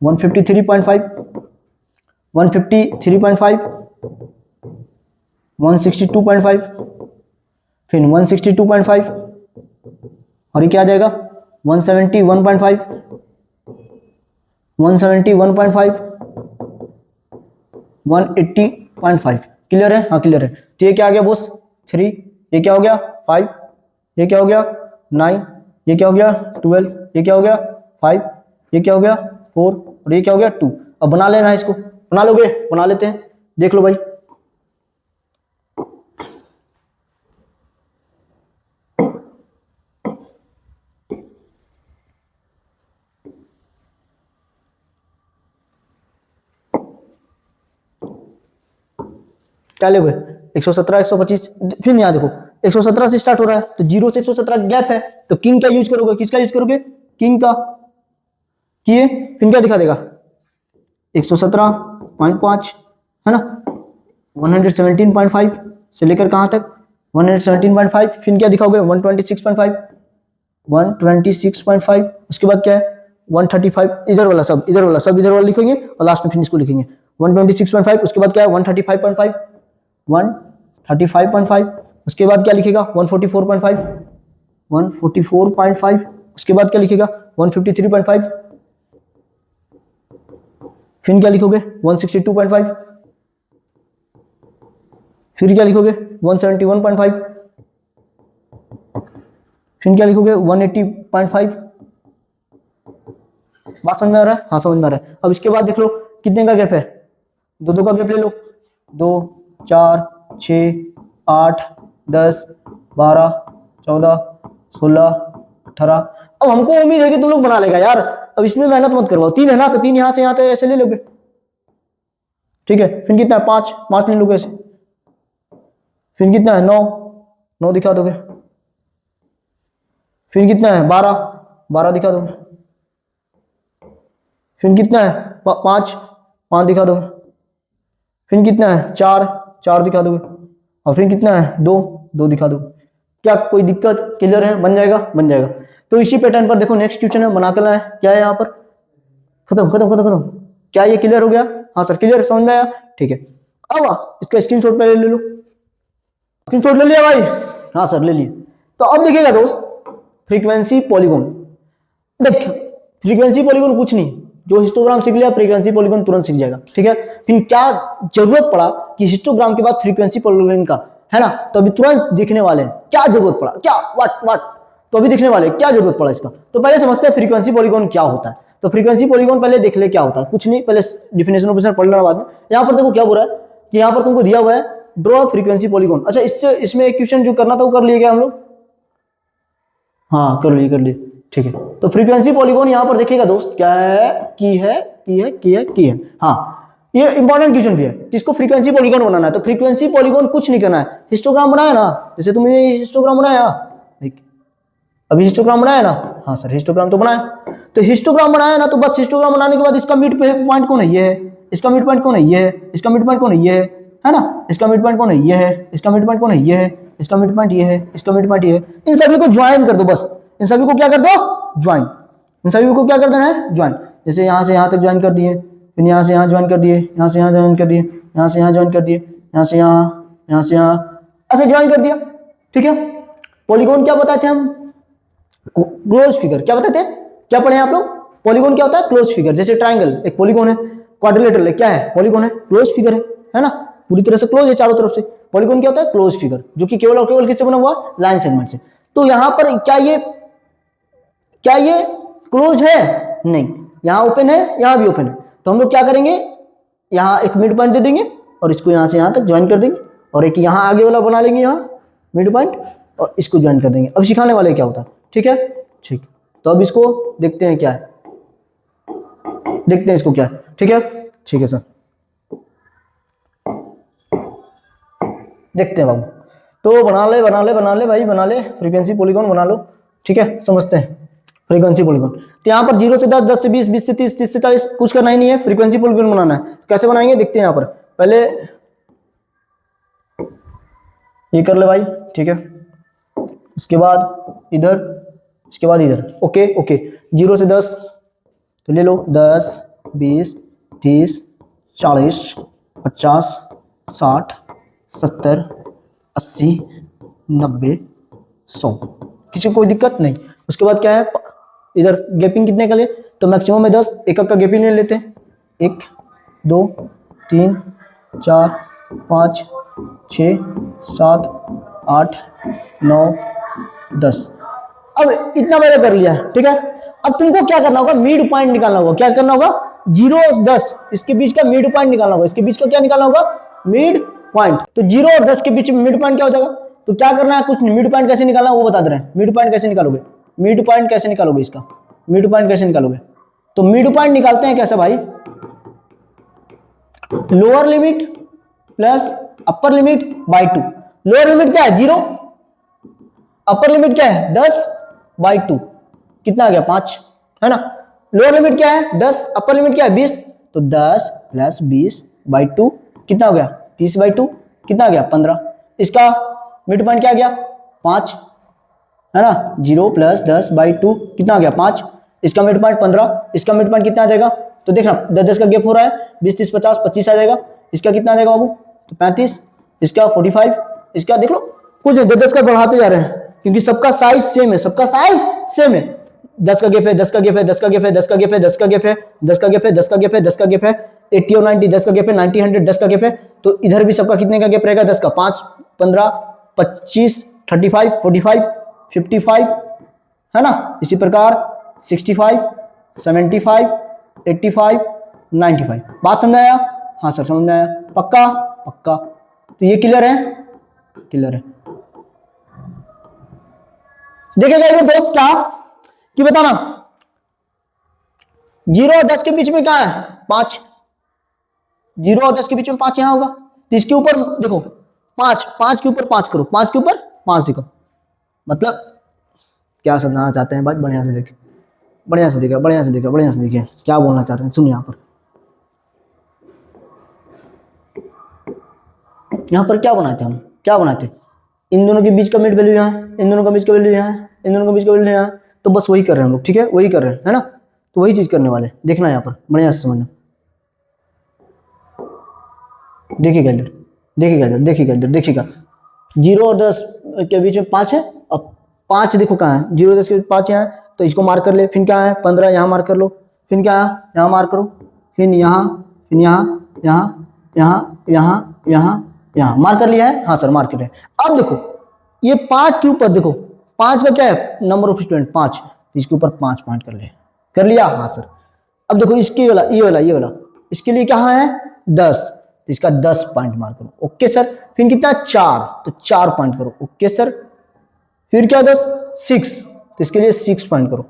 153.5, 153.5, 162.5, फिर 162.5, और ये क्या आ जाएगा 171.5, 171.5, 180.5। क्लियर है, हाँ क्लियर है। तो ये क्या आ गया बोस 3, ये क्या हो गया 5, ये क्या हो गया 9, ये क्या हो गया 12, ये क्या हो गया 5, ये क्या हो गया 4, और ये क्या हो गया 2। अब बना लेना है इसको, बना लोगे, बना लेते हैं, देख लो भाई। क्या लोगे, 117 125, फिर यहाँ देखो 117 से स्टार्ट हो रहा है तो 0 से 117 गैप है, तो किंग का यूज करोगे, किसका यूज करोगे, किंग का किए, फिर क्या दिखा देगा 117.5 है ना, 117.5 से लेकर कहां तक 117.5, फिर क्या दिखाओगे 126.5 126.5, उसके बाद क्या है 135, इधर वाला सब इधर वाला सब इधर वाला लिखेंगे और लास्ट में फिर इसको लिखेंगे 126.5, उसके बाद क्या है 135.5 135.5, उसके बाद क्या लिखेगा 144.5 144.5, उसके बाद क्या लिखेगा 153.5, फिर क्या लिखोगे 162.5, फिर क्या लिखोगे 171.5, फिर क्या लिखोगे 180.5। बात समझ में आ रहा है, हाँ समझ में आ रहा है। अब इसके बाद देख लो कितने का गैप है, दो दो का गैप ले लो, 2 4 6 8 10 12 14 16 18। अब हमको उम्मीद है कि तुम लोग बना लेगा यार, अब इसमें मेहनत मत करवाओ, 3 है ना तो 3 यहां से यहां तक ऐसे ले लोगे, ठीक है, फिर कितना है 5 5 ले लोगे ऐसे, फिर कितना है 9 9 दिखा दोगे, फिर कितना है 12 12 दिखा दोगे, फिर कितना है 5 5 दिखा दोगे, फिर कितना है 4 4 दिखा दोगे, और फिर कितना है 2 2 दिखा दोगे। क्या कोई दिक्कत, क्लियर है, बन जाएगा बन जाएगा। तो इसी पैटर्न पर देखो नेक्स्ट क्वेश्चन है, बना कर लाए, क्या है यहाँ पर, खत्म खत्म खत्म खत्म, क्या ये क्लियर हो गया, हाँ सर क्लियर, समझ में आया, ठीक है। अब इसका स्क्रीनशॉट पहले ले लो, स्क्रीनशॉट ले लिया भाई, हाँ सर ले लिए। तो अब देखिएगा दोस्त फ्रीक्वेंसी पॉलीगॉन, देख फ्रीक्वेंसी पॉलीगॉन कुछ नहीं, जो हिस्टोग्राम सीख लिया फ्रीक्वेंसी पॉलीगॉन तुरंत सीख जाएगा, ठीक है। फिर क्या जरूरत पड़ा कि हिस्टोग्राम के बाद फ्रीक्वेंसी पॉलीगॉन का, है ना, तो अभी तुरंत दिखने वाले हैं, क्या जरूरत पड़ा, क्या व्हाट तो अभी दिखने वाले क्या जरूरत पड़ा इसका। तो पहले समझते हैं फ्रीक्वेंसी पॉलीगॉन क्या होता है। तो फ्रीक्वेंसी पॉलीगॉन पहले देख ले क्या होता है, कुछ नहीं, पहले डिफिनेशन ऑफ पढ़ लेना बाद में। यहाँ पर देखो क्या बोल रहा है कि यहाँ पर तुमको दिया हुआ है ड्रॉ फ्रीक्वेंसी पॉलीगॉन। अच्छा इससे इसमें एक क्वेश्चन जो करना था वो कर लिए क्या हम लोग, हाँ कर लिए, ठीक है। तो फ्रीक्वेंसी पॉलीगॉन यहाँ पर देखिएगा दोस्त क्या है, की है, हाँ ये इंपॉर्टेंट क्वेश्चन भी है, किसको फ्रीक्वेंसी पॉलीगॉन बनाना है। तो फ्रीक्वेंसी पॉलीगॉन कुछ नहीं करना है, हिस्टोग्राम बनाया ना, जैसे तुमने हिस्टोग्राम बनाया, अभी हिस्टोग्राम बनाया ना, हाँ सर हिस्टोग्राम तो बनाया, तो हिस्टोग्राम बनाया ना, तो बस हिस्टोग्राम बनाने के बाद इसका मिड पॉइंट कौन है, ये है, इसका मिड पॉइंट कौन है, ये है, इसका मिड पॉइंट कौन है, ये है ना, इसका मिड पॉइंट कौन है, ये है, इसका मिड पॉइंट कौन है, ये है, इसका मिड पॉइंट ये है, इसका मिड पॉइंट ये है। इन सभी को ज्वाइन कर दो, बस इन सभी को क्या कर दो, ज्वाइन, इन सभी को क्या कर देना है, ज्वाइन। जैसे यहाँ से यहाँ तक ज्वाइन कर दिए, फिर यहाँ से यहाँ ज्वाइन कर दिए, यहाँ से यहाँ ज्वाइन कर दिए, यहाँ से यहाँ ज्वाइन कर दिए, यहाँ से यहाँ, यहाँ से यहाँ, ऐसे ज्वाइन कर दिया, ठीक है। पॉलीगॉन क्या बताते हैं हम, क्लोज फिगर, क्या बताते हैं, क्या पढ़े आप लोग, पॉलीगॉन क्या होता है, क्लोज फिगर। जैसे ट्राइंगल एक पॉलीगॉन है, क्वाड्रिलेटरल है, क्या है, पॉलीगॉन है, क्लोज फिगर है ना, पूरी तरह से क्लोज है चारों तरफ से। पॉलीगॉन क्या होता है, क्लोज फिगर, जो कि केवल और केवल किससे बना हुआ, लाइन सेगमेंट से। तो यहाँ पर क्या ये क्लोज है, नहीं, यहाँ ओपन है, यहाँ भी ओपन है। तो हम लोग क्या करेंगे, यहाँ एक मिड पॉइंट दे देंगे और इसको यहाँ से यहाँ तक ज्वाइन कर देंगे, और एक यहाँ आगे वाला बना लेंगे, यहाँ मिड पॉइंट, और इसको ज्वाइन कर देंगे। अब सिखाने वाले क्या होता है, ठीक है, ठीक। तो अब इसको देखते हैं क्या है, देखते हैं इसको क्या है, ठीक है सर, देखते हैं बाबू। तो बना ले भाई, बना ले फ्रीक्वेंसी पॉलीगॉन बना लो, ठीक है, समझते हैं फ्रीक्वेंसी पॉलीगॉन। तो यहाँ पर 0 से 10, 10 से 20, 20 से 30, 30 से 40 कुछ करना ही नहीं है, फ्रीक्वेंसी पॉलीगॉन बनाना है। कैसे बनाएंगे देखते हैं। यहाँ पर पहले ये कर ले भाई, ठीक है, उसके बाद इधर, इसके बाद इधर, ओके 0 से 10 तो ले लो, 10 20 30 40 50 60 70 80 90 100, किसी को कोई दिक्कत नहीं। उसके बाद क्या है, इधर गैपिंग कितने का ले, तो मैक्सिमम में 10, एक का गैपिंग ले लेते हैं, 1 2 3 4 5 6 7 8 9 10। अब इतना मैंने कर लिया है, ठीक है। अब तुमको क्या करना होगा, मिड पॉइंट निकालना होगा। क्या करना होगा, 0 और 10 इसके बीच का मिड पॉइंट निकालना होगा, इसके बीच का क्या निकालना होगा, मिड पॉइंट। तो 0 और 10 के बीच में मिड पॉइंट क्या हो जाएगा, तो क्या करना है, कुछ नहीं, मिड पॉइंट कैसे निकालना वो बता दे रहे हैं। मिड पॉइंट कैसे निकालोगे, मिड पॉइंट कैसे निकालोगे, इसका मिड पॉइंट कैसे निकालोगे, तो मिड पॉइंट निकालते हैं कैसे भाई, lower limit plus upper limit by 2, lower limit क्या है 0, अपर लिमिट क्या है 10 बाई 2, कितना आ गया 5, है ना। लोअर लिमिट क्या है 10, अपर लिमिट क्या है 20, तो 10 प्लस 20 बाई 2 कितना हो गया 30 बाई 2, कितना आ गया 15। इसका मिड पॉइंट क्या आ गया 5, है ना। 0 प्लस 10 बाई 2 कितना आ गया 5, इसका मिड पॉइंट 15, इसका मिड पॉइंट कितना आ जाएगा, तो देखना 10 का गैप हो रहा है, 20 30 50 25 आ जाएगा, इसका कितना आ जाएगा बाबू, तो 35, इसका 45, इसका देख लो कुछ नहीं, 10 का बढ़ाते जा रहे हैं क्योंकि सबका साइज सेम है, सबका साइज सेम है। 10 का गैप है, 10 का गैप है, 10 का गैप है, 10 का गैप है, 10 का गैप है, 10 का गैप है, 10 का गैप है, 10 का गैप है, 80 और 90 10 का गैप है, 90 100 10 का गैप है, तो इधर भी सबका कितने का गैप रहेगा 10 का, 5 15 25 35 45 55, है ना। इसी प्रकार 65 75 85 95। बात समझ में आया, हाँ सर समझ में आया, पक्का पक्का, तो ये क्लियर है, क्लियर है। देखिएगा इधर दोस्त क्या कि बताना 0 और 10 के बीच में क्या है 5, 0 और 10 के बीच में 5 यहां होगा, तो इसके ऊपर देखो 5 5 के ऊपर 5 करो, 5 के ऊपर 5 देखो, मतलब क्या समझाना चाहते हैं भाई, बढ़िया से देखिए, बढ़िया से देखिए, बढ़िया से देखिए, बढ़िया से देखिए क्या बोलना चाह रहे हैं, सुनिए यहाँ पर क्या बनाते हम, क्या बनाते, इन दोनों के बीच का मिड वैल्यू यहाँ है, इन दोनों का बीच का वैल्यू यहाँ है, इन दोनों का बीच का वैल्यू यहाँ है, तो बस वही कर रहे हैं हम लोग, ठीक है वही कर रहे हैं, है ना। तो वही चीज करने वाले, देखना यहाँ पर बढ़िया से समझना, देखिएगा इधर, देखिएगा इधर, देखिएगा इधर, देखिएगा 0 और 10 के बीच में 5 है, अब 5 देखो कहाँ है, 0 10 के बीच 5 यहाँ है, तो इसको मार्क कर ले, फिर क्या है 15 यहाँ मार्क कर लो, फिर क्या है यहाँ मार्क करो, फिर यहाँ, फिर यहाँ यहाँ यहाँ यहाँ यहाँ यहाँ मार्क कर लिया है, हाँ सर मार्क कर लिया। अब देखो ये 5 के ऊपर देखो, 5 का क्या है नंबर ऑफ स्टूडेंट 5, इसके ऊपर 5 पॉइंट कर लिया, हाँ सर। अब देखो इसके वाला ये वाला इसके लिए कहाँ है 10, तो इसका 10 पॉइंट मार्क करो, ओके सर। फिर कितना 4, तो 4 पॉइंट करो, ओके सर। फिर क्या 10 6, तो इसके लिए 6 पॉइंट करो,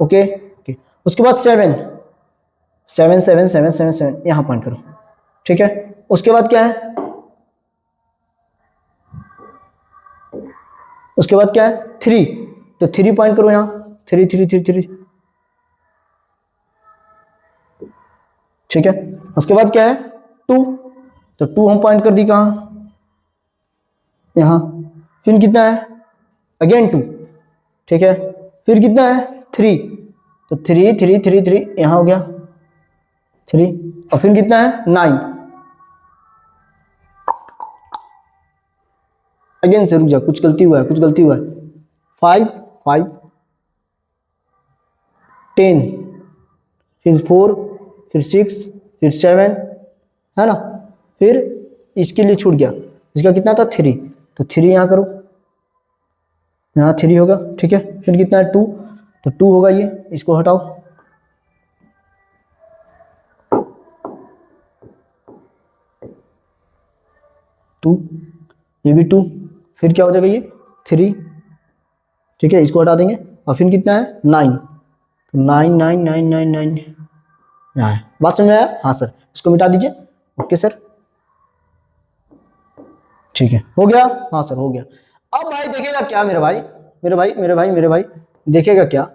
ओके ओके। उसके बाद 7 7 7 7 7 7 यहां पॉइंट करो, ठीक है। उसके बाद क्या है, उसके बाद क्या है 3, तो 3 पॉइंट करो यहां, 3 3 3 3, ठीक है। उसके बाद क्या है 2, तो 2 हम पॉइंट कर दी कहां यहां, फिर कितना है अगेन 2, ठीक है। फिर कितना है 3, तो 3 3 3 3 यहां हो गया 3, और फिर कितना है 9, अगेन से रुक जा, कुछ गलती हुआ है, कुछ गलती हुआ है, 5 5 10, फिर 4, फिर 6, फिर 7, है ना। फिर इसके लिए छूट गया, इसका कितना था 3, तो 3 यहां करो, यहाँ 3 होगा, ठीक है। फिर कितना है 2, तो 2 होगा, ये इसको हटाओ, टू, ये भी 2, फिर क्या हो जाएगा ये 3, ठीक है, इसको हटा देंगे। और फिर कितना है 9, तो 9 9 9 9 9 यहाँ है। बात समझ में आया, हाँ सर। इसको मिटा दीजिए, ओके सर, ठीक है हो गया, हाँ सर हो गया। अब भाई देखेगा क्या मेरे भाई, मेरे भाई मेरे भाई मेरे भाई देखेगा क्या,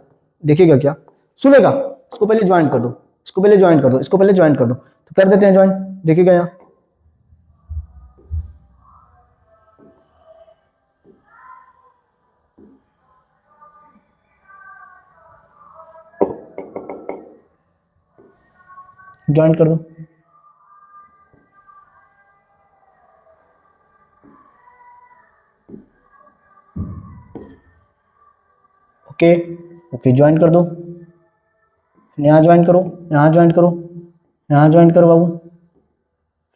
देखेगा क्या, सुनेगा। इसको पहले ज्वाइन कर दो, इसको पहले ज्वाइन कर दो, इसको पहले ज्वाइन कर दो, तो कर देते हैं ज्वाइन, देखिएगा यहाँ ज्वाइन कर दो। ओके ओके ज्वाइन कर दो, यहाँ ज्वाइन करो, यहाँ ज्वाइन करो, यहाँ ज्वाइन करो बाबू,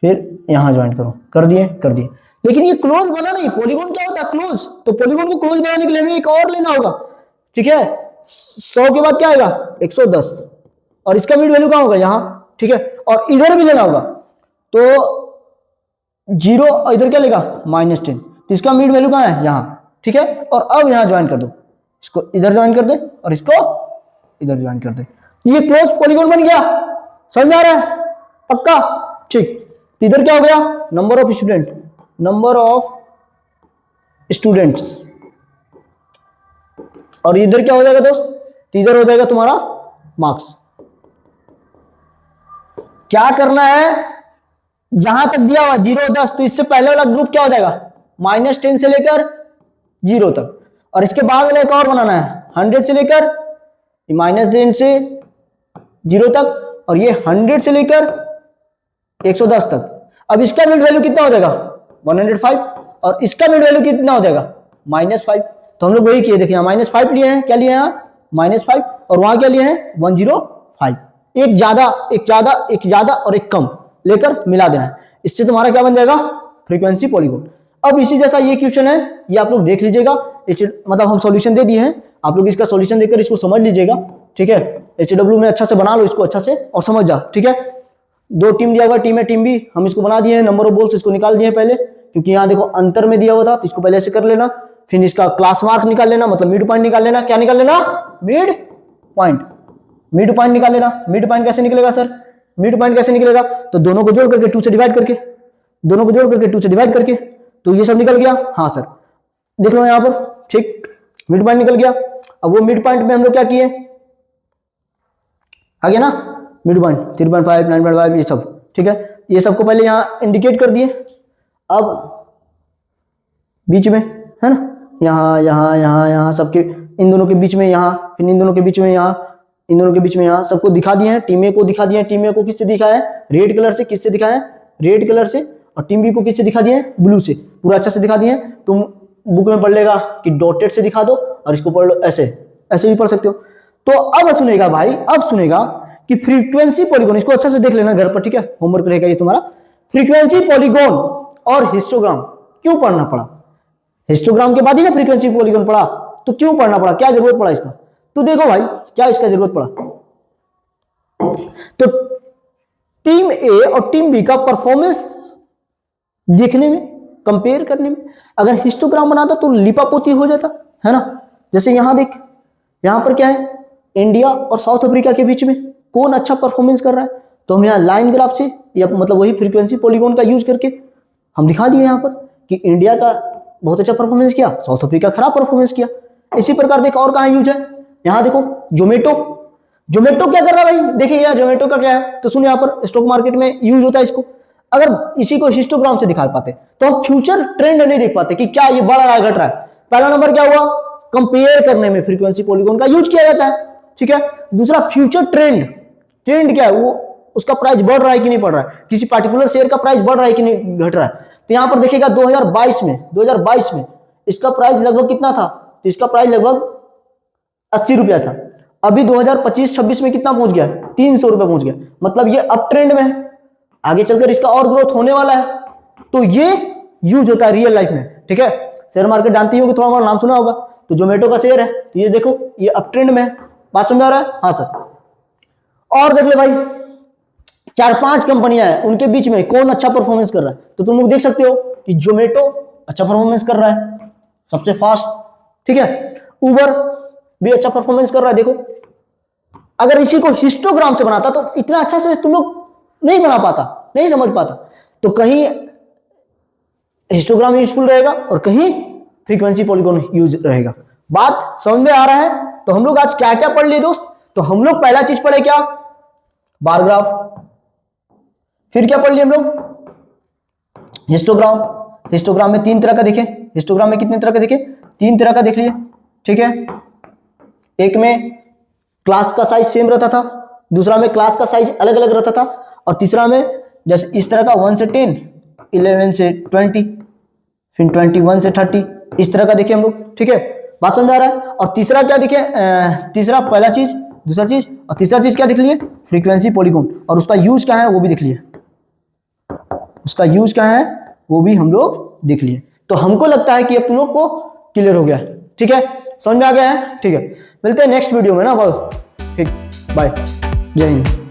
फिर यहाँ ज्वाइन करो, कर दिए कर दिए। लेकिन ये क्लोज बना नहीं, पॉलीगॉन क्या होता है क्लोज, तो पॉलीगॉन को क्लोज बनाने के लिए हमें एक और लेना होगा, ठीक है। 100 के बाद क्या आएगा 110, और इसका मिड वैल्यू कहाँ होगा यहाँ, ठीक है। और इधर भी लेना होगा, तो 0 और इधर क्या लेगा -10, तो इसका मिड वैल्यू कहाँ है यहाँ, ठीक है। और अब यहाँ ज्वाइन कर दो, इसको इधर ज्वाइन कर दे और इसको इधर ज्वाइन कर दे, ये क्लोज पॉलीगॉन बन गया। समझ में आ रहा है पक्का, ठीक। तो इधर क्या हो गया, number of student, number of students, और इधर क्या हो जाएगा दोस्त, तो इधर हो जाएगा तुम्हारा मार्क्स। क्या करना है, जहां तक दिया हुआ 0 10, तो इससे पहले वाला ग्रुप क्या हो जाएगा, -10 से लेकर 0 तक, और इसके बाद वाला एक और बनाना है 100 से लेकर -10 से 0 तक, और ये 100 से लेकर 110 तक। अब इसका मिड वैल्यू कितना हो जाएगा 105, और इसका मिड वैल्यू कितना हो जाएगा -5। तो हम लोग वही किए, देखिए -5 लिए हैं, क्या लिए हैं -5, और वहां क्या लिए हैं 105, एक ज्यादा एक ज्यादा एक ज्यादा और एक कम लेकर मिला देना है। इससे तुम्हारा क्या बन जाएगा, फ्रीक्वेंसी पॉलीगॉन। अब इसी जैसा ये क्वेश्चन है, ये आप लोग देख लीजिएगा, मतलब हम सॉल्यूशन दे दिए हैं, आप लोग इसका सॉल्यूशन देकर इसको समझ लीजिएगा, ठीक है। HW में अच्छा से बना लो इसको अच्छा से और समझ जा, ठीक है। 2 टीम दिया हुआ, टीम ए टीम बी, हम इसको बना दिए हैं, नंबर ऑफ बॉल्स इसको निकाल दिए पहले, क्योंकि यहाँ देखो अंतर में दिया हुआ था, तो इसको पहले ऐसे कर लेना, फिर इसका क्लास मार्क निकाल लेना, मतलब मिड पॉइंट निकाल लेना। क्या निकाल लेना, मिड पॉइंट, मिड पॉइंट निकाल लेना। मिड पॉइंट कैसे निकलेगा सर, मिड पॉइंट कैसे निकलेगा, तो दोनों को जोड़ करके 2 से डिवाइड करके, दोनों को जोड़ करके 2 से डिवाइड करके, तो ये सब निकल गया। हाँ सर देख लो यहाँ पर, ठीक, मिड पॉइंट निकल गया। अब वो मिड पॉइंट में हम लोग क्या किए, आ गया ना मिड पॉइंट 3.5 9.5 ये सब, ठीक है। ये सबको पहले यहाँ इंडिकेट कर दिए, अब बीच में है ना, यहाँ यहाँ यहाँ यहाँ सबके इन दोनों के बीच में यहाँ, फिर इन दोनों के बीच में यहाँ, इन दोनों के बीच में यहाँ, सबको दिखा दिए हैं। टीम ए को दिखा दिए हैं, टीम ए को किससे दिखाया है, रेड कलर से, किससे दिखाया है, रेड कलर से, और टीम बी को किससे दिखा दिए हैं, ब्लू से, पूरा अच्छा से दिखा दिए हैं। तुम बुक में पढ़ लेगा कि डॉटेड से दिखा दो, और इसको पढ़ लो ऐसे, ऐसे भी पढ़ सकते हो। तो अब सुनेगा भाई, अब सुनेगा कि फ्रीक्वेंसी पॉलीगॉन, इसको अच्छा से देख लेना घर पर, ठीक है, होमवर्क रहेगा ये तुम्हारा। फ्रीक्वेंसी पॉलीगॉन और हिस्टोग्राम क्यों पढ़ना पड़ा, हिस्टोग्राम के बाद ही ना फ्रीक्वेंसी पॉलीगॉन पढ़ा, तो क्यों पढ़ना पड़ा, क्या जरूरत पड़ा इसका, तो देखो भाई क्या इसका जरूरत पड़ा। तो टीम ए और टीम बी का परफॉर्मेंस देखने में, कंपेयर करने में, अगर हिस्टोग्राम बनाता तो लिपापोती हो जाता है ना। जैसे यहां देख, यहां पर क्या है, इंडिया और साउथ अफ्रीका के बीच में कौन अच्छा परफॉर्मेंस कर रहा है, तो हम यहाँ लाइन ग्राफ से, या मतलब वही फ्रीक्वेंसी पॉलीगॉन का यूज करके हम दिखा दिए यहाँ पर कि इंडिया का बहुत अच्छा परफॉर्मेंस किया, साउथ अफ्रीका खराब परफॉर्मेंस किया। इसी प्रकार देखो और कहाँ यूज है, यहाँ देखो जोमेटो, जोमेटो क्या कर रहा है भाई, देखिए यार जोमेटो का क्या है, तो सुन यहाँ पर स्टॉक मार्केट में यूज होता है इसको। अगर इसी को हिस्टोग्राम से दिखा पाते तो हम फ्यूचर ट्रेंड नहीं देख पाते कि क्या ये बढ़ रहा है घट रहा है। पहला नंबर क्या हुआ, कंपेयर करने में फ्रीक्वेंसी पॉलीगॉन का यूज किया जाता है, ठीक है। दूसरा फ्यूचर ट्रेंड, ट्रेंड क्या है, वो उसका प्राइस बढ़ रहा है कि नहीं बढ़ रहा है, किसी पार्टिकुलर शेयर का प्राइस बढ़ रहा है कि नहीं घट रहा है। तो यहां पर देखिएगा 2022 में इसका प्राइस लगभग कितना था, तो इसका प्राइस लगभग 80 रुपया था। अभी 2025-26 में कितना पहुंच गया, 300 रुपया पहुंच गया, मतलब ये अप ट्रेंड में है, आगे चलकर इसका और ग्रोथ होने वाला है। तो ये यूज होता है रियल लाइफ में, ठीक है। शेयर मार्केट जानती होगी, थोड़ा बहुत नाम सुना होगा, तो जोमेटो का शेयर है, तो ये देखो ये अप ट्रेंड में है, बात समझ आ रहा है, हाँ सर। और देख ले भाई 4-5 कंपनियां हैं, उनके बीच में कौन अच्छा परफॉर्मेंस कर रहा है, तो तुम लोग देख सकते हो कि जोमेटो अच्छा परफॉर्मेंस कर रहा है, सबसे फास्ट, ठीक है। उबर भी अच्छा परफॉर्मेंस कर रहा है, देखो। अगर इसी को हिस्टोग्राम से बनाता तो इतना अच्छा से तुम लोग नहीं बना पाता, नहीं समझ पाता। तो कहीं हिस्टोग्राम यूजफुल रहेगा और कहीं फ्रीक्वेंसी पॉलीगॉन यूज रहेगा। बात समझ में आ रहा है। तो हम लोग आज क्या क्या पढ़ लिए दोस्त, तो हम लोग पहला चीज पढ़े क्या, बार ग्राफ, फिर क्या पढ़ लिए हम लोग, हिस्टोग्राम। हिस्टोग्राम में 3 तरह का देखे, हिस्टोग्राम में कितने तरह का देखे, 3 तरह का देख लिए, ठीक है। एक में क्लास का साइज सेम रहता था, दूसरा में क्लास का साइज अलग अलग रहता था, और तीसरा में जैसे इस तरह का 1 से 10, 11 से 20, फिर 21 से 30, इस तरह का देखे हम लोग, ठीक है। बात समझ आ रहा है। और तीसरा क्या देखे, तीसरा पहला चीज, दूसरा चीज और तीसरा चीज क्या देख लिए, फ्रीक्वेंसी पॉलीगॉन, और उसका यूज क्या है वो भी देख लिए, उसका यूज क्या है वो भी हम लोग देख लिए। तो हमको लगता है कि अब तुम लोग को क्लियर हो गया, ठीक है, समझ में आ गया है, ठीक है। मिलते हैं नेक्स्ट वीडियो में ना, ठीक, बाय, जय हिंद।